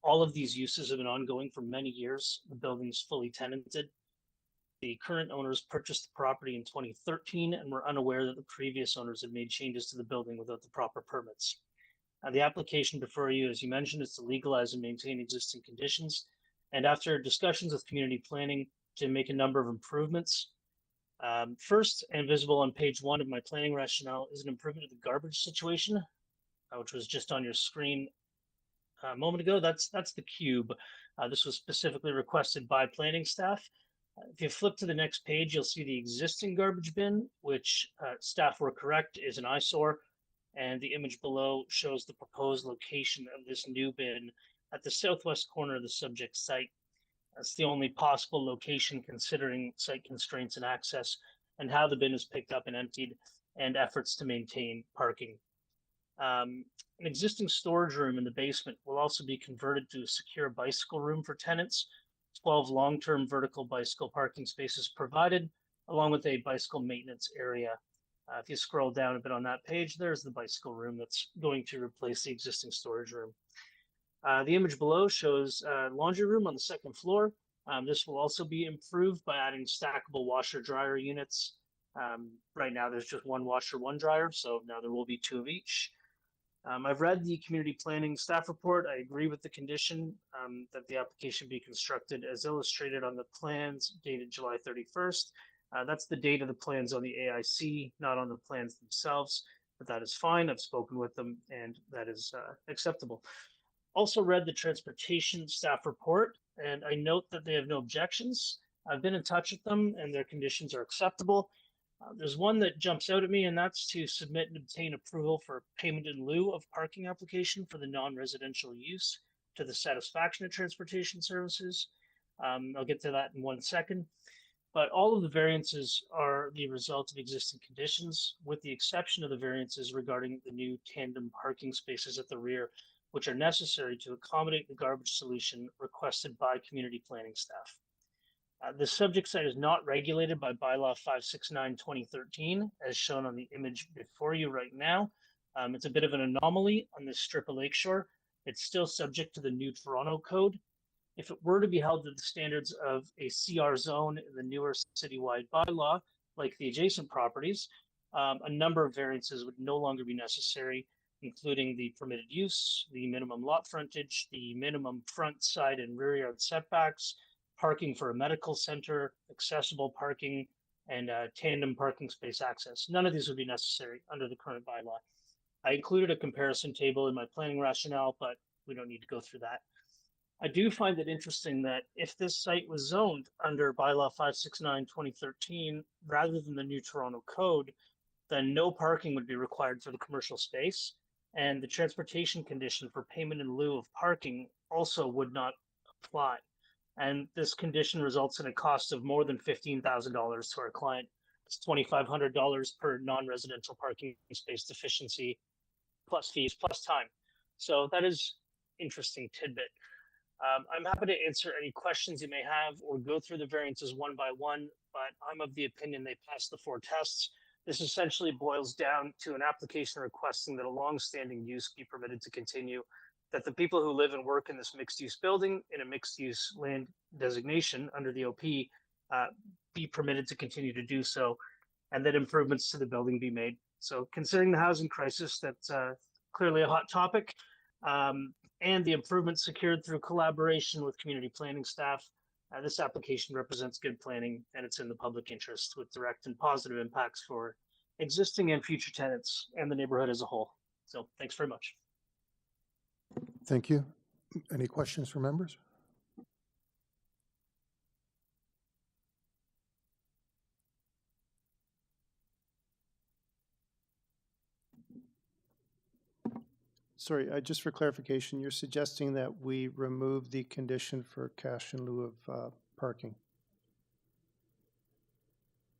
All of these uses have been ongoing for many years. The building is fully tenanted. The current owners purchased the property in 2013 and were unaware that the previous owners had made changes to the building without the proper permits. The application before you, as you mentioned, is to legalize and maintain existing conditions. And after discussions with community planning, to make a number of improvements. First, and visible on page 1 of my planning rationale, is an improvement of the garbage situation, which was just on your screen a moment ago. That's the cube. This was specifically requested by planning staff. If you flip to the next page, you'll see the existing garbage bin, which staff were correct is an eyesore. And the image below shows the proposed location of this new bin at the southwest corner of the subject site. That's the only possible location considering site constraints and access, and how the bin is picked up and emptied, and efforts to maintain parking. An existing storage room in the basement will also be converted to a secure bicycle room for tenants. 12 long-term vertical bicycle parking spaces provided, along with a bicycle maintenance area. If you scroll down a bit on that page, there's the bicycle room that's going to replace the existing storage room. The image below shows a laundry room on the second floor. This will also be improved by adding stackable washer dryer units. Right now there's just one washer, one dryer, so now there will be 2 of each. I've read the community planning staff report. I agree with the condition that the application be constructed as illustrated on the plans dated July 31st. That's the date of the plans on the AIC, not on the plans themselves, but that is fine. I've spoken with them and that is acceptable. Also read the transportation staff report, and I note that they have no objections. I've been in touch with them and their conditions are acceptable. There's one that jumps out at me, and that's to submit and obtain approval for payment in lieu of parking application for the non-residential use to the satisfaction of transportation services. I'll get to that in 1 second. But all of the variances are the result of existing conditions, with the exception of the variances regarding the new tandem parking spaces at the rear, which are necessary to accommodate the garbage solution requested by community planning staff. The subject site is not regulated by bylaw 569/2013, as shown on the image before you right now. It's a bit of an anomaly on this strip of lakeshore. It's still subject to the new Toronto code. If it were to be held to the standards of a CR zone in the newer citywide bylaw, like the adjacent properties, a number of variances would no longer be necessary, including the permitted use, the minimum lot frontage, the minimum front, side, and rear yard setbacks, parking for a medical center, accessible parking, and tandem parking space access. None of these would be necessary under the current bylaw. I included a comparison table in my planning rationale, but we don't need to go through that. I do find it interesting that if this site was zoned under bylaw 569/2013, rather than the new Toronto code, then no parking would be required for the commercial space, and the transportation condition for payment in lieu of parking also would not apply. And this condition results in a cost of more than $15,000 to our client. It's $2,500 per non-residential parking space deficiency, plus fees, plus time. So that is interesting tidbit. I'm happy to answer any questions you may have or go through the variances one by one, but I'm of the opinion they passed the 4 tests. This essentially boils down to an application requesting that a long-standing use be permitted to continue, that the people who live and work in this mixed-use building in a mixed-use land designation under the OP be permitted to continue to do so, and that improvements to the building be made. So considering the housing crisis, that's clearly a hot topic, and the improvements secured through collaboration with community planning staff, this application represents good planning, and it's in the public interest with direct and positive impacts for existing and future tenants and the neighborhood as a whole. So thanks very much. Thank you. Any questions for members? Sorry, just for clarification, you're suggesting that we remove the condition for cash in lieu of parking?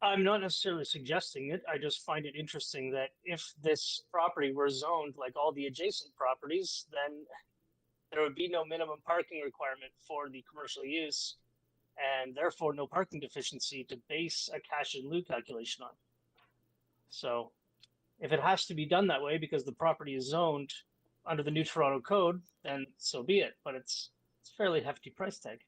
I'm not necessarily suggesting it. I just find it interesting that if this property were zoned like all the adjacent properties, then there would be no minimum parking requirement for the commercial use, and therefore no parking deficiency to base a cash in lieu calculation on. So if it has to be done that way because the property is zoned under the New Toronto Code, then so be it. But it's a fairly hefty price tag.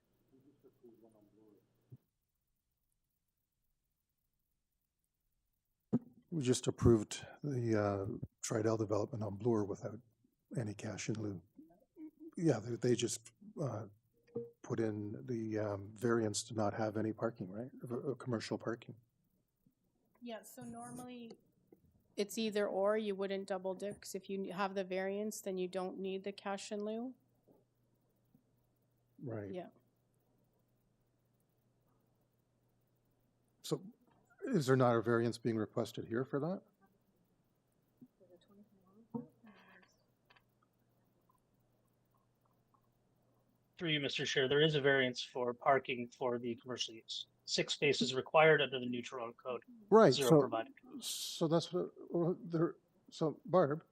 We just approved the Tridel development on Bloor without any cash in lieu. Yeah, they just put in the variance to not have any parking, right? Commercial parking. Yeah, so normally it's either or, you wouldn't double dip, because if you have the variance, then you don't need the cash in lieu. Right. Yeah. So is there not a variance being requested here for that? Through you, Mr. Chair, there is a variance for parking for the commercial use. 6 spaces required under the New Toronto Code. Right. 0 provided. So that's what they're. So Barb,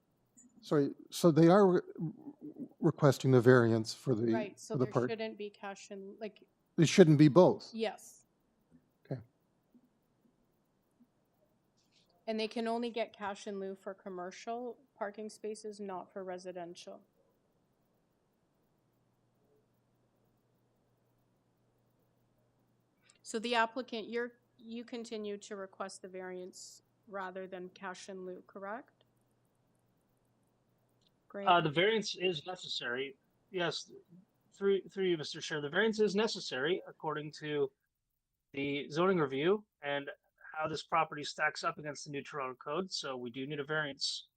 sorry. So they are requesting the variance for the Right, so for the there park. shouldn't be cash in, like, They shouldn't be both. yes. Okay. And they can only get cash in lieu for commercial parking spaces, not for residential. So the applicant, you continue to request the variance rather than cash in lieu, correct? Great. The variance is necessary. Yes, through you, Mr. Chair, the variance is necessary according to the zoning review and how this property stacks up against the New Toronto Code. So we do need a variance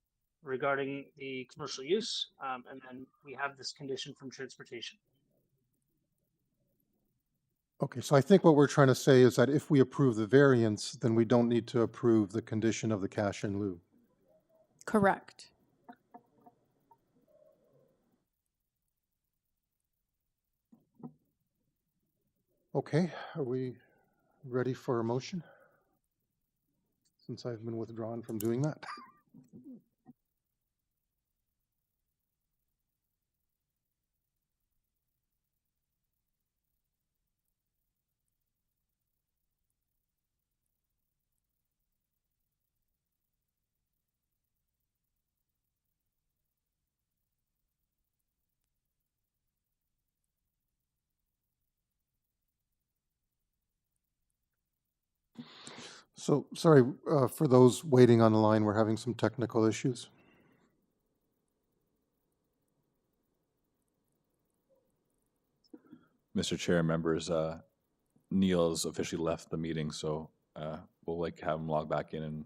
regarding the commercial use, and then we have this condition from transportation. Okay, so I think what we're trying to say is that if we approve the variance, then we don't need to approve the condition of the cash in lieu. Correct. Okay, are we ready for a motion? Since I've been withdrawn from doing that. So, sorry, for those waiting on the line, we're having some technical issues. Mr. Chair, members, Neil has officially left the meeting, so we'll have him log back in and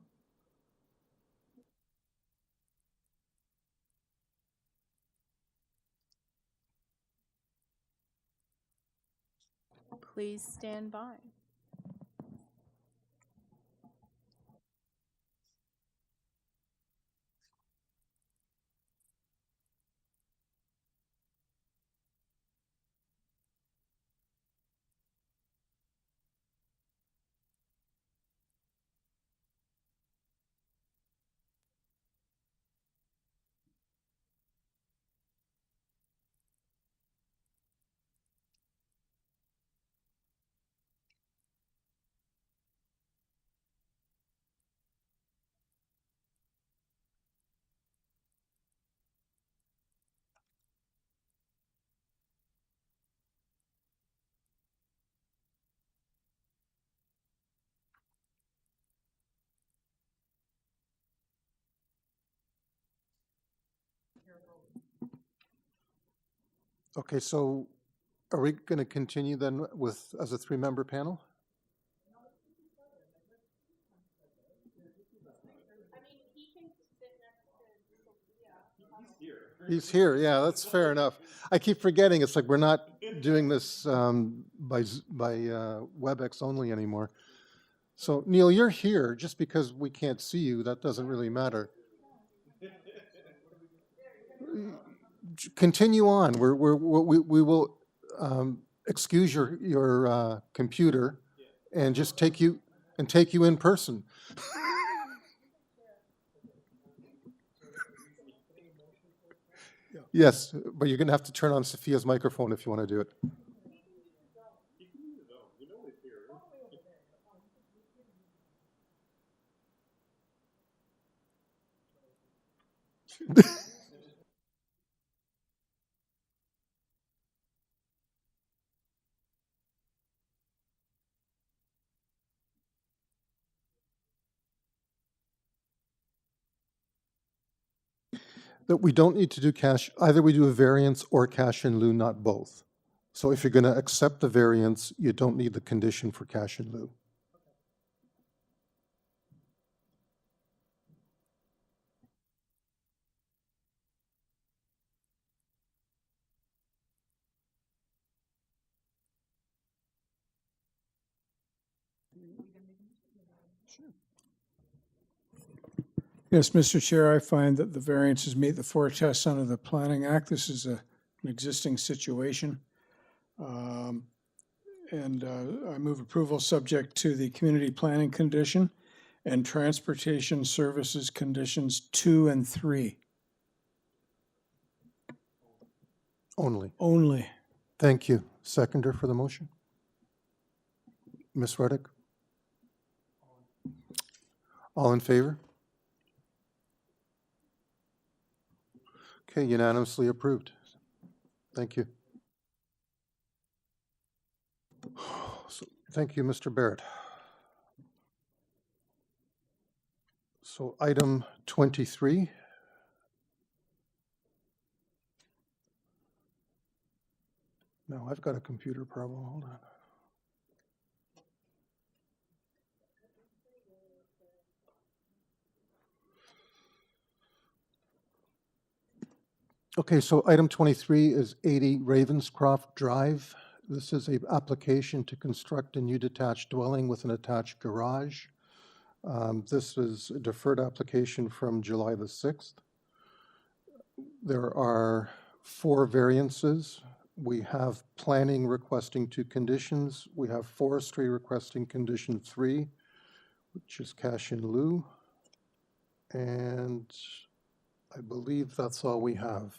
Please stand by. Okay, so are we going to continue then with as a 3-member panel? He's here. Yeah, that's fair enough. I keep forgetting. It's like we're not doing this by WebEx only anymore. So Neil, you're here. Just because we can't see you, that doesn't really matter. Continue on. We will excuse your computer and just take you in person. Yes, but you're going to have to turn on Sophia's microphone if you want to do it. That we don't need to do cash, either we do a variance or cash in lieu, not both. So if you're going to accept the variance, you don't need the condition for cash in lieu. Yes, Mr. Chair, I find that the variances meet the four tests under the Planning Act. This is an existing situation. And I move approval subject to the community planning condition and transportation services conditions 2 and 3. Only. Only. Thank you. Seconder for the motion? Ms. Ruddick? All in favor? Okay, unanimously approved. Thank you. So, thank you, Mr. Barrett. So item 23. No, I've got a computer problem. Hold on. Okay, so item 23 is 80 Ravenscroft Drive. This is an application to construct a new detached dwelling with an attached garage. This is a deferred application from July the 6th. There are 4 variances. We have planning requesting 2 conditions. We have forestry requesting condition 3, which is cash in lieu. And I believe that's all we have.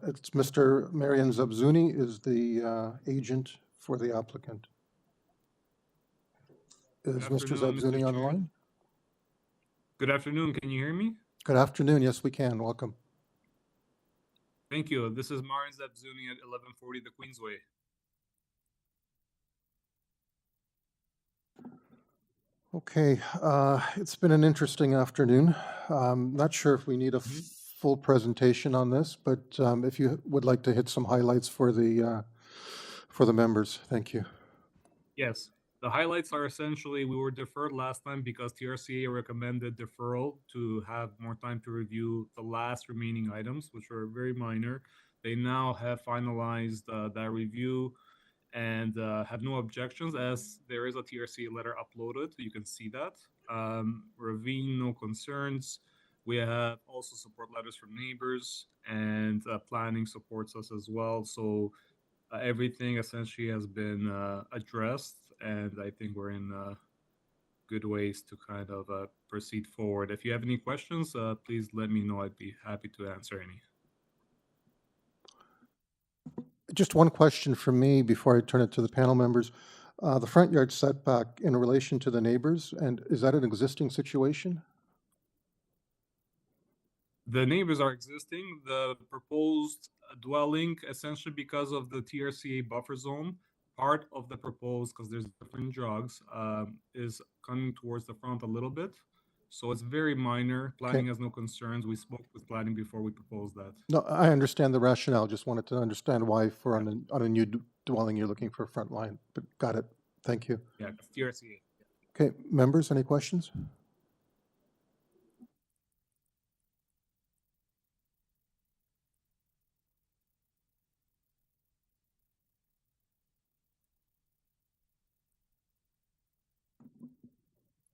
It's Mr. Marian Zabzuni is the agent for the applicant. Is Mr. Zabzuni on the line? Good afternoon. Can you hear me? Good afternoon. Yes, we can. Welcome. Thank you. This is Marian Zabzuni at 1140 the Queensway. Okay, it's been an interesting afternoon. Not sure if we need a full presentation on this, but if you would like to hit some highlights for the members, thank you. Yes, the highlights are essentially we were deferred last time because TRCA recommended deferral to have more time to review the last remaining items, which are very minor. They now have finalized that review and have no objections, as there is a TRCA letter uploaded. You can see that. Ravine, no concerns. We have also support letters from neighbors, and planning supports us as well. So everything essentially has been addressed, and I think we're in good ways to kind of proceed forward. If you have any questions, please let me know. I'd be happy to answer any. Just one question from me before I turn it to the panel members. The front yard setback in relation to the neighbors, and is that an existing situation? The neighbors are existing. The proposed dwelling, essentially because of the TRCA buffer zone, part of the proposed, because there's different jogs, is coming towards the front a little bit. So it's very minor. Planning has no concerns. We spoke with planning before we proposed that. No, I understand the rationale. Just wanted to understand why for on a new dwelling you're looking for a front line. But got it. Thank you. Yeah, it's TRCA. Okay, members, any questions?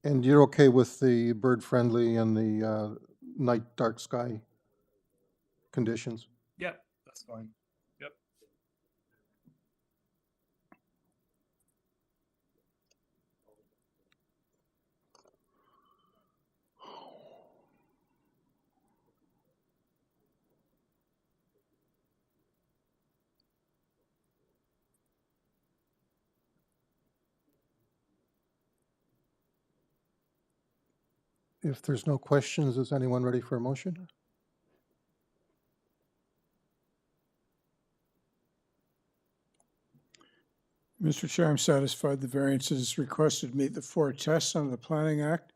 And you're okay with the bird friendly and the night dark sky conditions? Yep, that's fine. Yep. If there's no questions, is anyone ready for a motion? Mr. Chair, I'm satisfied the variances requested meet the four tests under the Planning Act.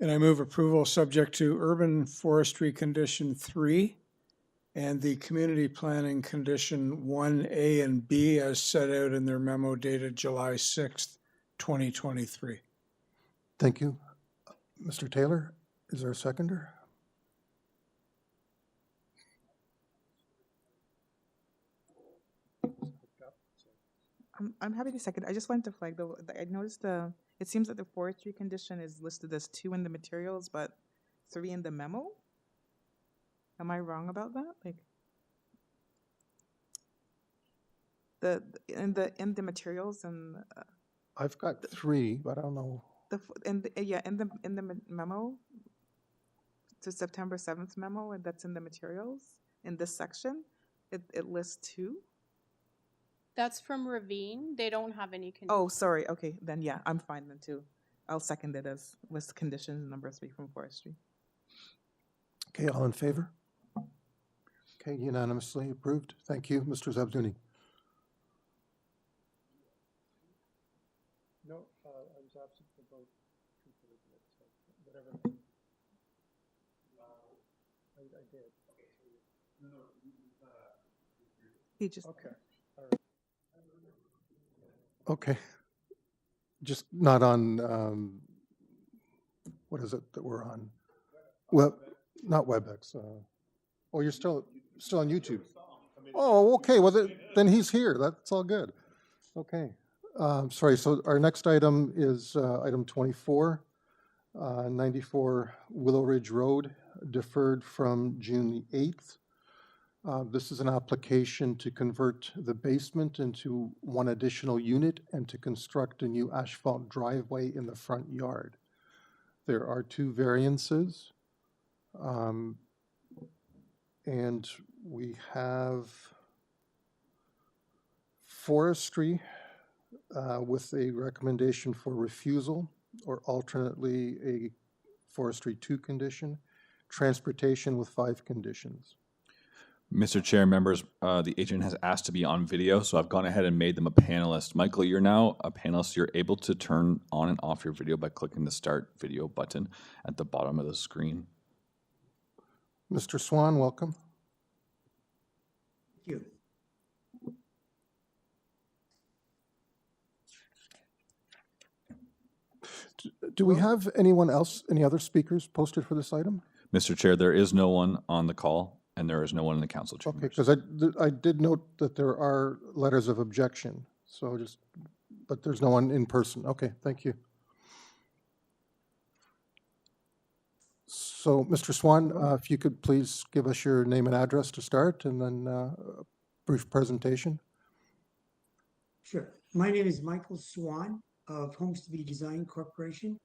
And I move approval subject to urban forestry condition 3 and the community planning condition 1A and B as set out in their memo dated July 6th, 2023. Thank you. Mr. Taylor, is there a seconder? I'm happy to second. I just wanted to flag though, I noticed it seems that the forestry condition is listed as 2 in the materials, but 3 in the memo. Am I wrong about that? Like in the materials and I've got 3, but I don't know. in the memo, to September 7th memo, and that's in the materials in this section, it lists 2. That's from Ravine. They don't have any conditions. Oh, sorry. Okay, then yeah, I'm fine then too. I'll second it as list conditions number 3 from forestry. Okay, all in favor? Okay, unanimously approved. Thank you. Mr. Zabduni. No, I was absent for both. Whatever. I did. He just. Okay. Okay. Just not on, what is it that we're on? Well, not WebEx. Oh, you're still on YouTube. Oh, okay. Well, then he's here. That's all good. Okay. Sorry. So our next item is item 24, 94 Willow Ridge Road, deferred from June 8th. This is an application to convert the basement into 1 additional unit and to construct a new asphalt driveway in the front yard. There are 2 variances. And we have forestry with a recommendation for refusal, or alternately a forestry 2 condition, transportation with 5 conditions. Mr. Chair, members, the agent has asked to be on video, so I've gone ahead and made them a panelist. Michael, you're now a panelist. You're able to turn on and off your video by clicking the Start Video button at the bottom of the screen. Mr. Swan, welcome. Thank you. Do we have anyone else, any other speakers posted for this item? Mr. Chair, there is no one on the call, and there is no one in the council chamber. Okay, because I did note that there are letters of objection, so but there's no one in person. Okay, thank you. So, Mr. Swan, if you could please give us your name and address to start, and then a brief presentation. Sure. My name is Michael Swan of Homes to Be Design Corporation.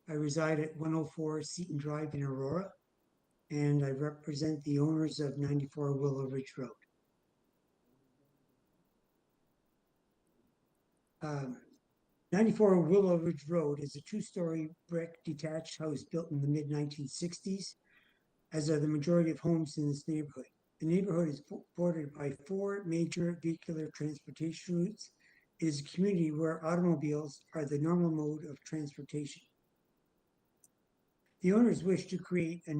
I reside at 104 Seton Drive in Aurora, and I represent the owners of 94 Willow Ridge Road. 94 Willow Ridge Road is a 2-story brick detached house built in the mid-1960s, as are the majority of homes in this neighborhood. The neighborhood is bordered by 4 major vehicular transportation routes. It is a community where automobiles are the normal mode of transportation. The owners wish to create a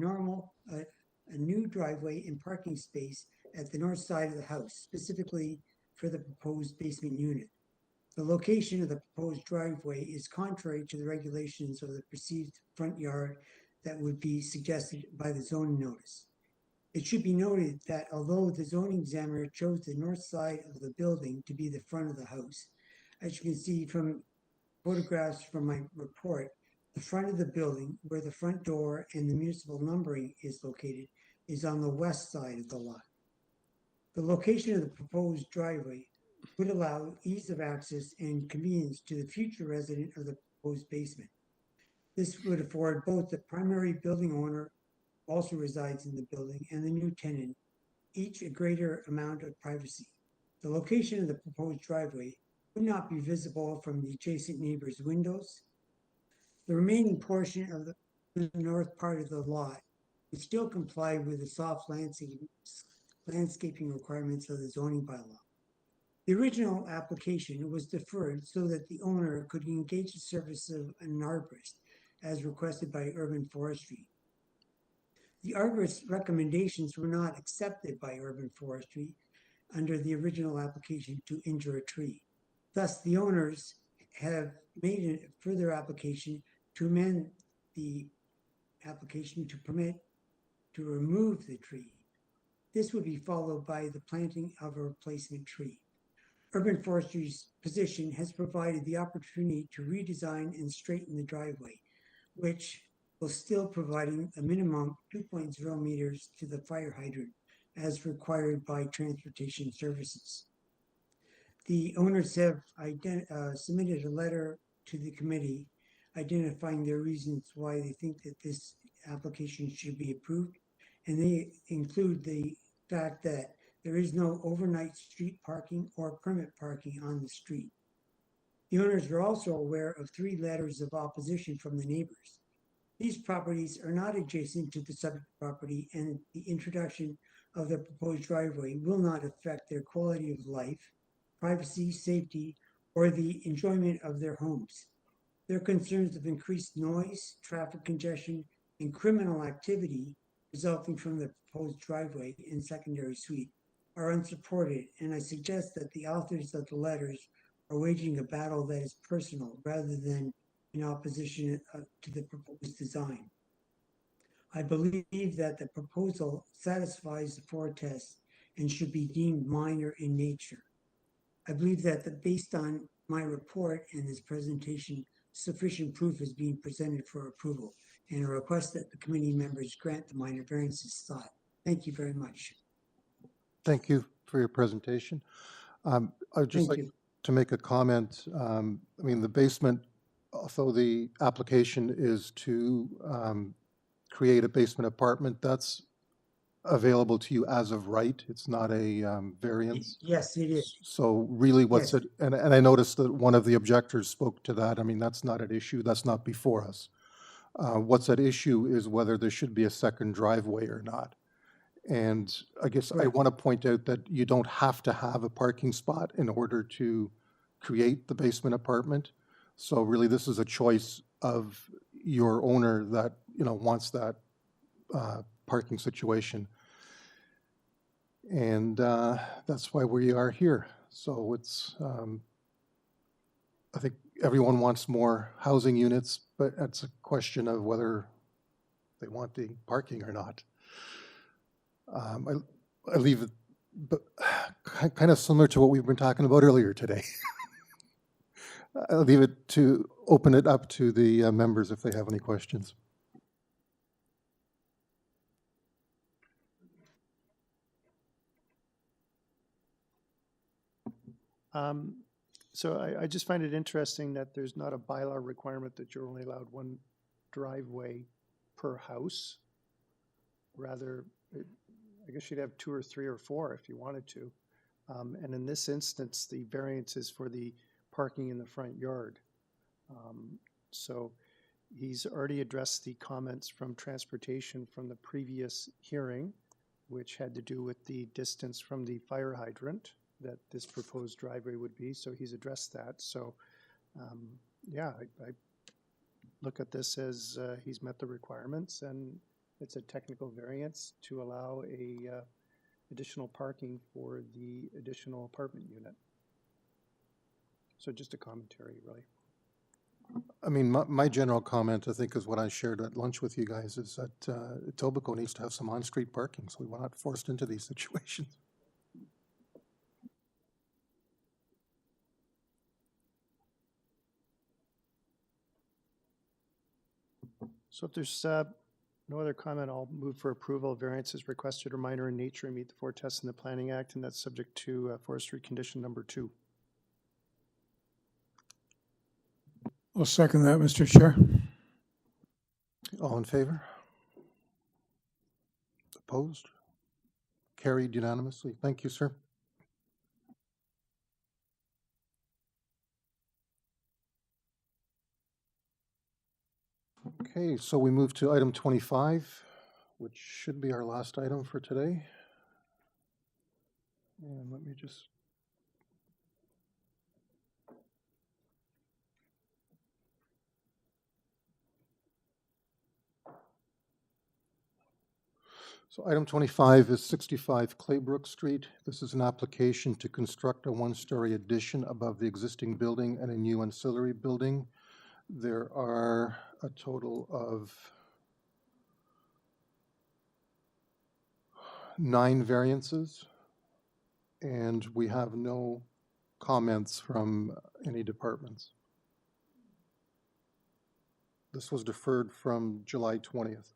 new driveway and parking space at the north side of the house, specifically for the proposed basement unit. The location of the proposed driveway is contrary to the regulations of the perceived front yard that would be suggested by the zoning notice. It should be noted that although the zoning examiner chose the north side of the building to be the front of the house, as you can see from photographs from my report, the front of the building, where the front door and the municipal numbering is located, is on the west side of the lot. The location of the proposed driveway would allow ease of access and convenience to the future resident of the proposed basement. This would afford both the primary building owner, who also resides in the building, and the new tenant, each a greater amount of privacy. The location of the proposed driveway would not be visible from the adjacent neighbor's windows. The remaining portion of the north part of the lot would still comply with the soft landscaping requirements of the zoning bylaw. The original application was deferred so that the owner could engage the service of an arborist as requested by urban forestry. The arborist's recommendations were not accepted by urban forestry under the original application to injure a tree. Thus, the owners have made a further application to amend the application to permit to remove the tree. This would be followed by the planting of a replacement tree. Urban Forestry's position has provided the opportunity to redesign and straighten the driveway, which while still providing a minimum 2.0 meters to the fire hydrant as required by transportation services. The owners have submitted a letter to the committee identifying their reasons why they think that this application should be approved, and they include the fact that there is no overnight street parking or permit parking on the street. The owners are also aware of 3 letters of opposition from the neighbors. These properties are not adjacent to the subject property, and the introduction of the proposed driveway will not affect their quality of life, privacy, safety, or the enjoyment of their homes. Their concerns of increased noise, traffic congestion, and criminal activity resulting from the proposed driveway and secondary suite are unsupported, and I suggest that the authors of the letters are waging a battle that is personal rather than in opposition to the proposed design. I believe that the proposal satisfies the 4 tests and should be deemed minor in nature. I believe that based on my report and this presentation, sufficient proof is being presented for approval, and I request that the committee members grant the minor variances sought. Thank you very much. Thank you for your presentation. I'd just like to make a comment. I mean, the basement, although the application is to create a basement apartment, that's available to you as of right. It's not a variance. Yes, it is. So really what's Yes. it, and I noticed that one of the objectors spoke to that. I mean, that's not an issue. That's not before us. What's at issue is whether there should be a second driveway or not. And I guess I want to point out that you don't have to have a parking spot in order to create the basement apartment. So really, this is a choice of your owner that, you know, wants that parking situation. And that's why we are here. So it's, I think everyone wants more housing units, but it's a question of whether they want the parking or not. I leave it, but kind of similar to what we've been talking about earlier today. I'll leave it to open it up to the members if they have any questions. So I just find it interesting that there's not a bylaw requirement that you're only allowed 1 driveway per house. Rather, I guess you'd have 2 or 3 or 4 if you wanted to. And in this instance, the variance is for the parking in the front yard. So he's already addressed the comments from transportation from the previous hearing, which had to do with the distance from the fire hydrant that this proposed driveway would be. So he's addressed that. So yeah, I look at this as he's met the requirements, and it's a technical variance to allow a additional parking for the additional apartment unit. So just a commentary, really. I mean, my general comment, I think, is what I shared at lunch with you guys, is that Etobicoke needs to have some on-street parking, so we're not forced into these situations. So if there's No other comment. I'll move for approval. Variances requested are minor in nature and meet the 4 tests in the Planning Act, and that's subject to forestry condition number 2. I'll second that, Mr. Chair. All in favor? Opposed? Carried unanimously. Thank you, sir. Okay, so we move to item 25, which should be our last item for today. And let me just... So item 25 is 65 Claybrooke Street. This is an application to construct a 1-story addition above the existing building and a new ancillary building. There are a total of 9 variances, and we have no comments from any departments. This was deferred from July 20th.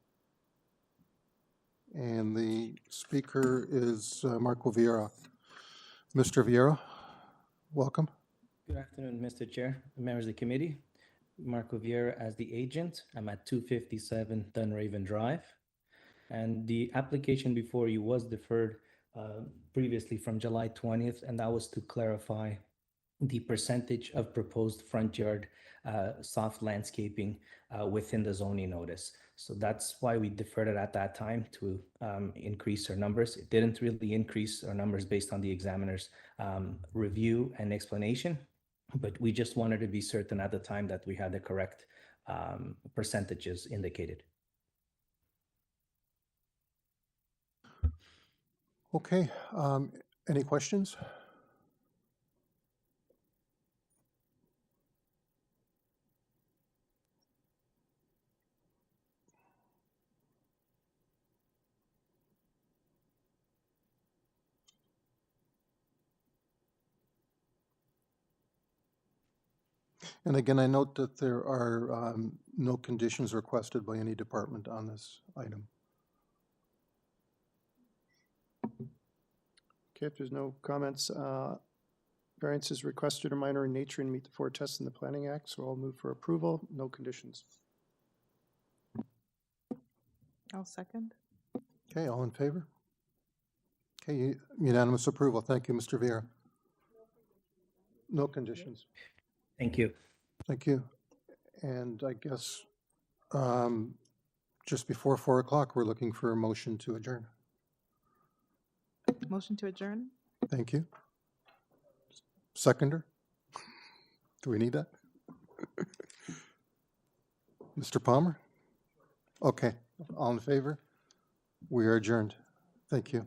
And the speaker is Marco Vieira. Mr. Vieira, welcome. Good afternoon, Mr. Chair, members of the committee. Marco Vieira as the agent. I'm at 257 Dunraven Drive. And the application before you was deferred previously from July 20th, and that was to clarify the percentage of proposed front yard soft landscaping within the zoning notice. So that's why we deferred it at that time to increase our numbers. It didn't really increase our numbers based on the examiner's review and explanation, but we just wanted to be certain at the time that we had the correct percentages indicated. Okay, any questions? And again, I note that there are no conditions requested by any department on this item. Okay, if there's no comments, variances requested are minor in nature and meet the 4 tests in the Planning Act, so I'll move for approval, no conditions. I'll second. Okay, all in favor? Okay, unanimous approval. Thank you, Mr. Vieira. No conditions. Thank you. Thank you. And I guess just before 4 o'clock, we're looking for a motion to adjourn. Motion to adjourn? Thank you. Seconder? Do we need that? Mr. Palmer? Okay, all in favor? We are adjourned. Thank you.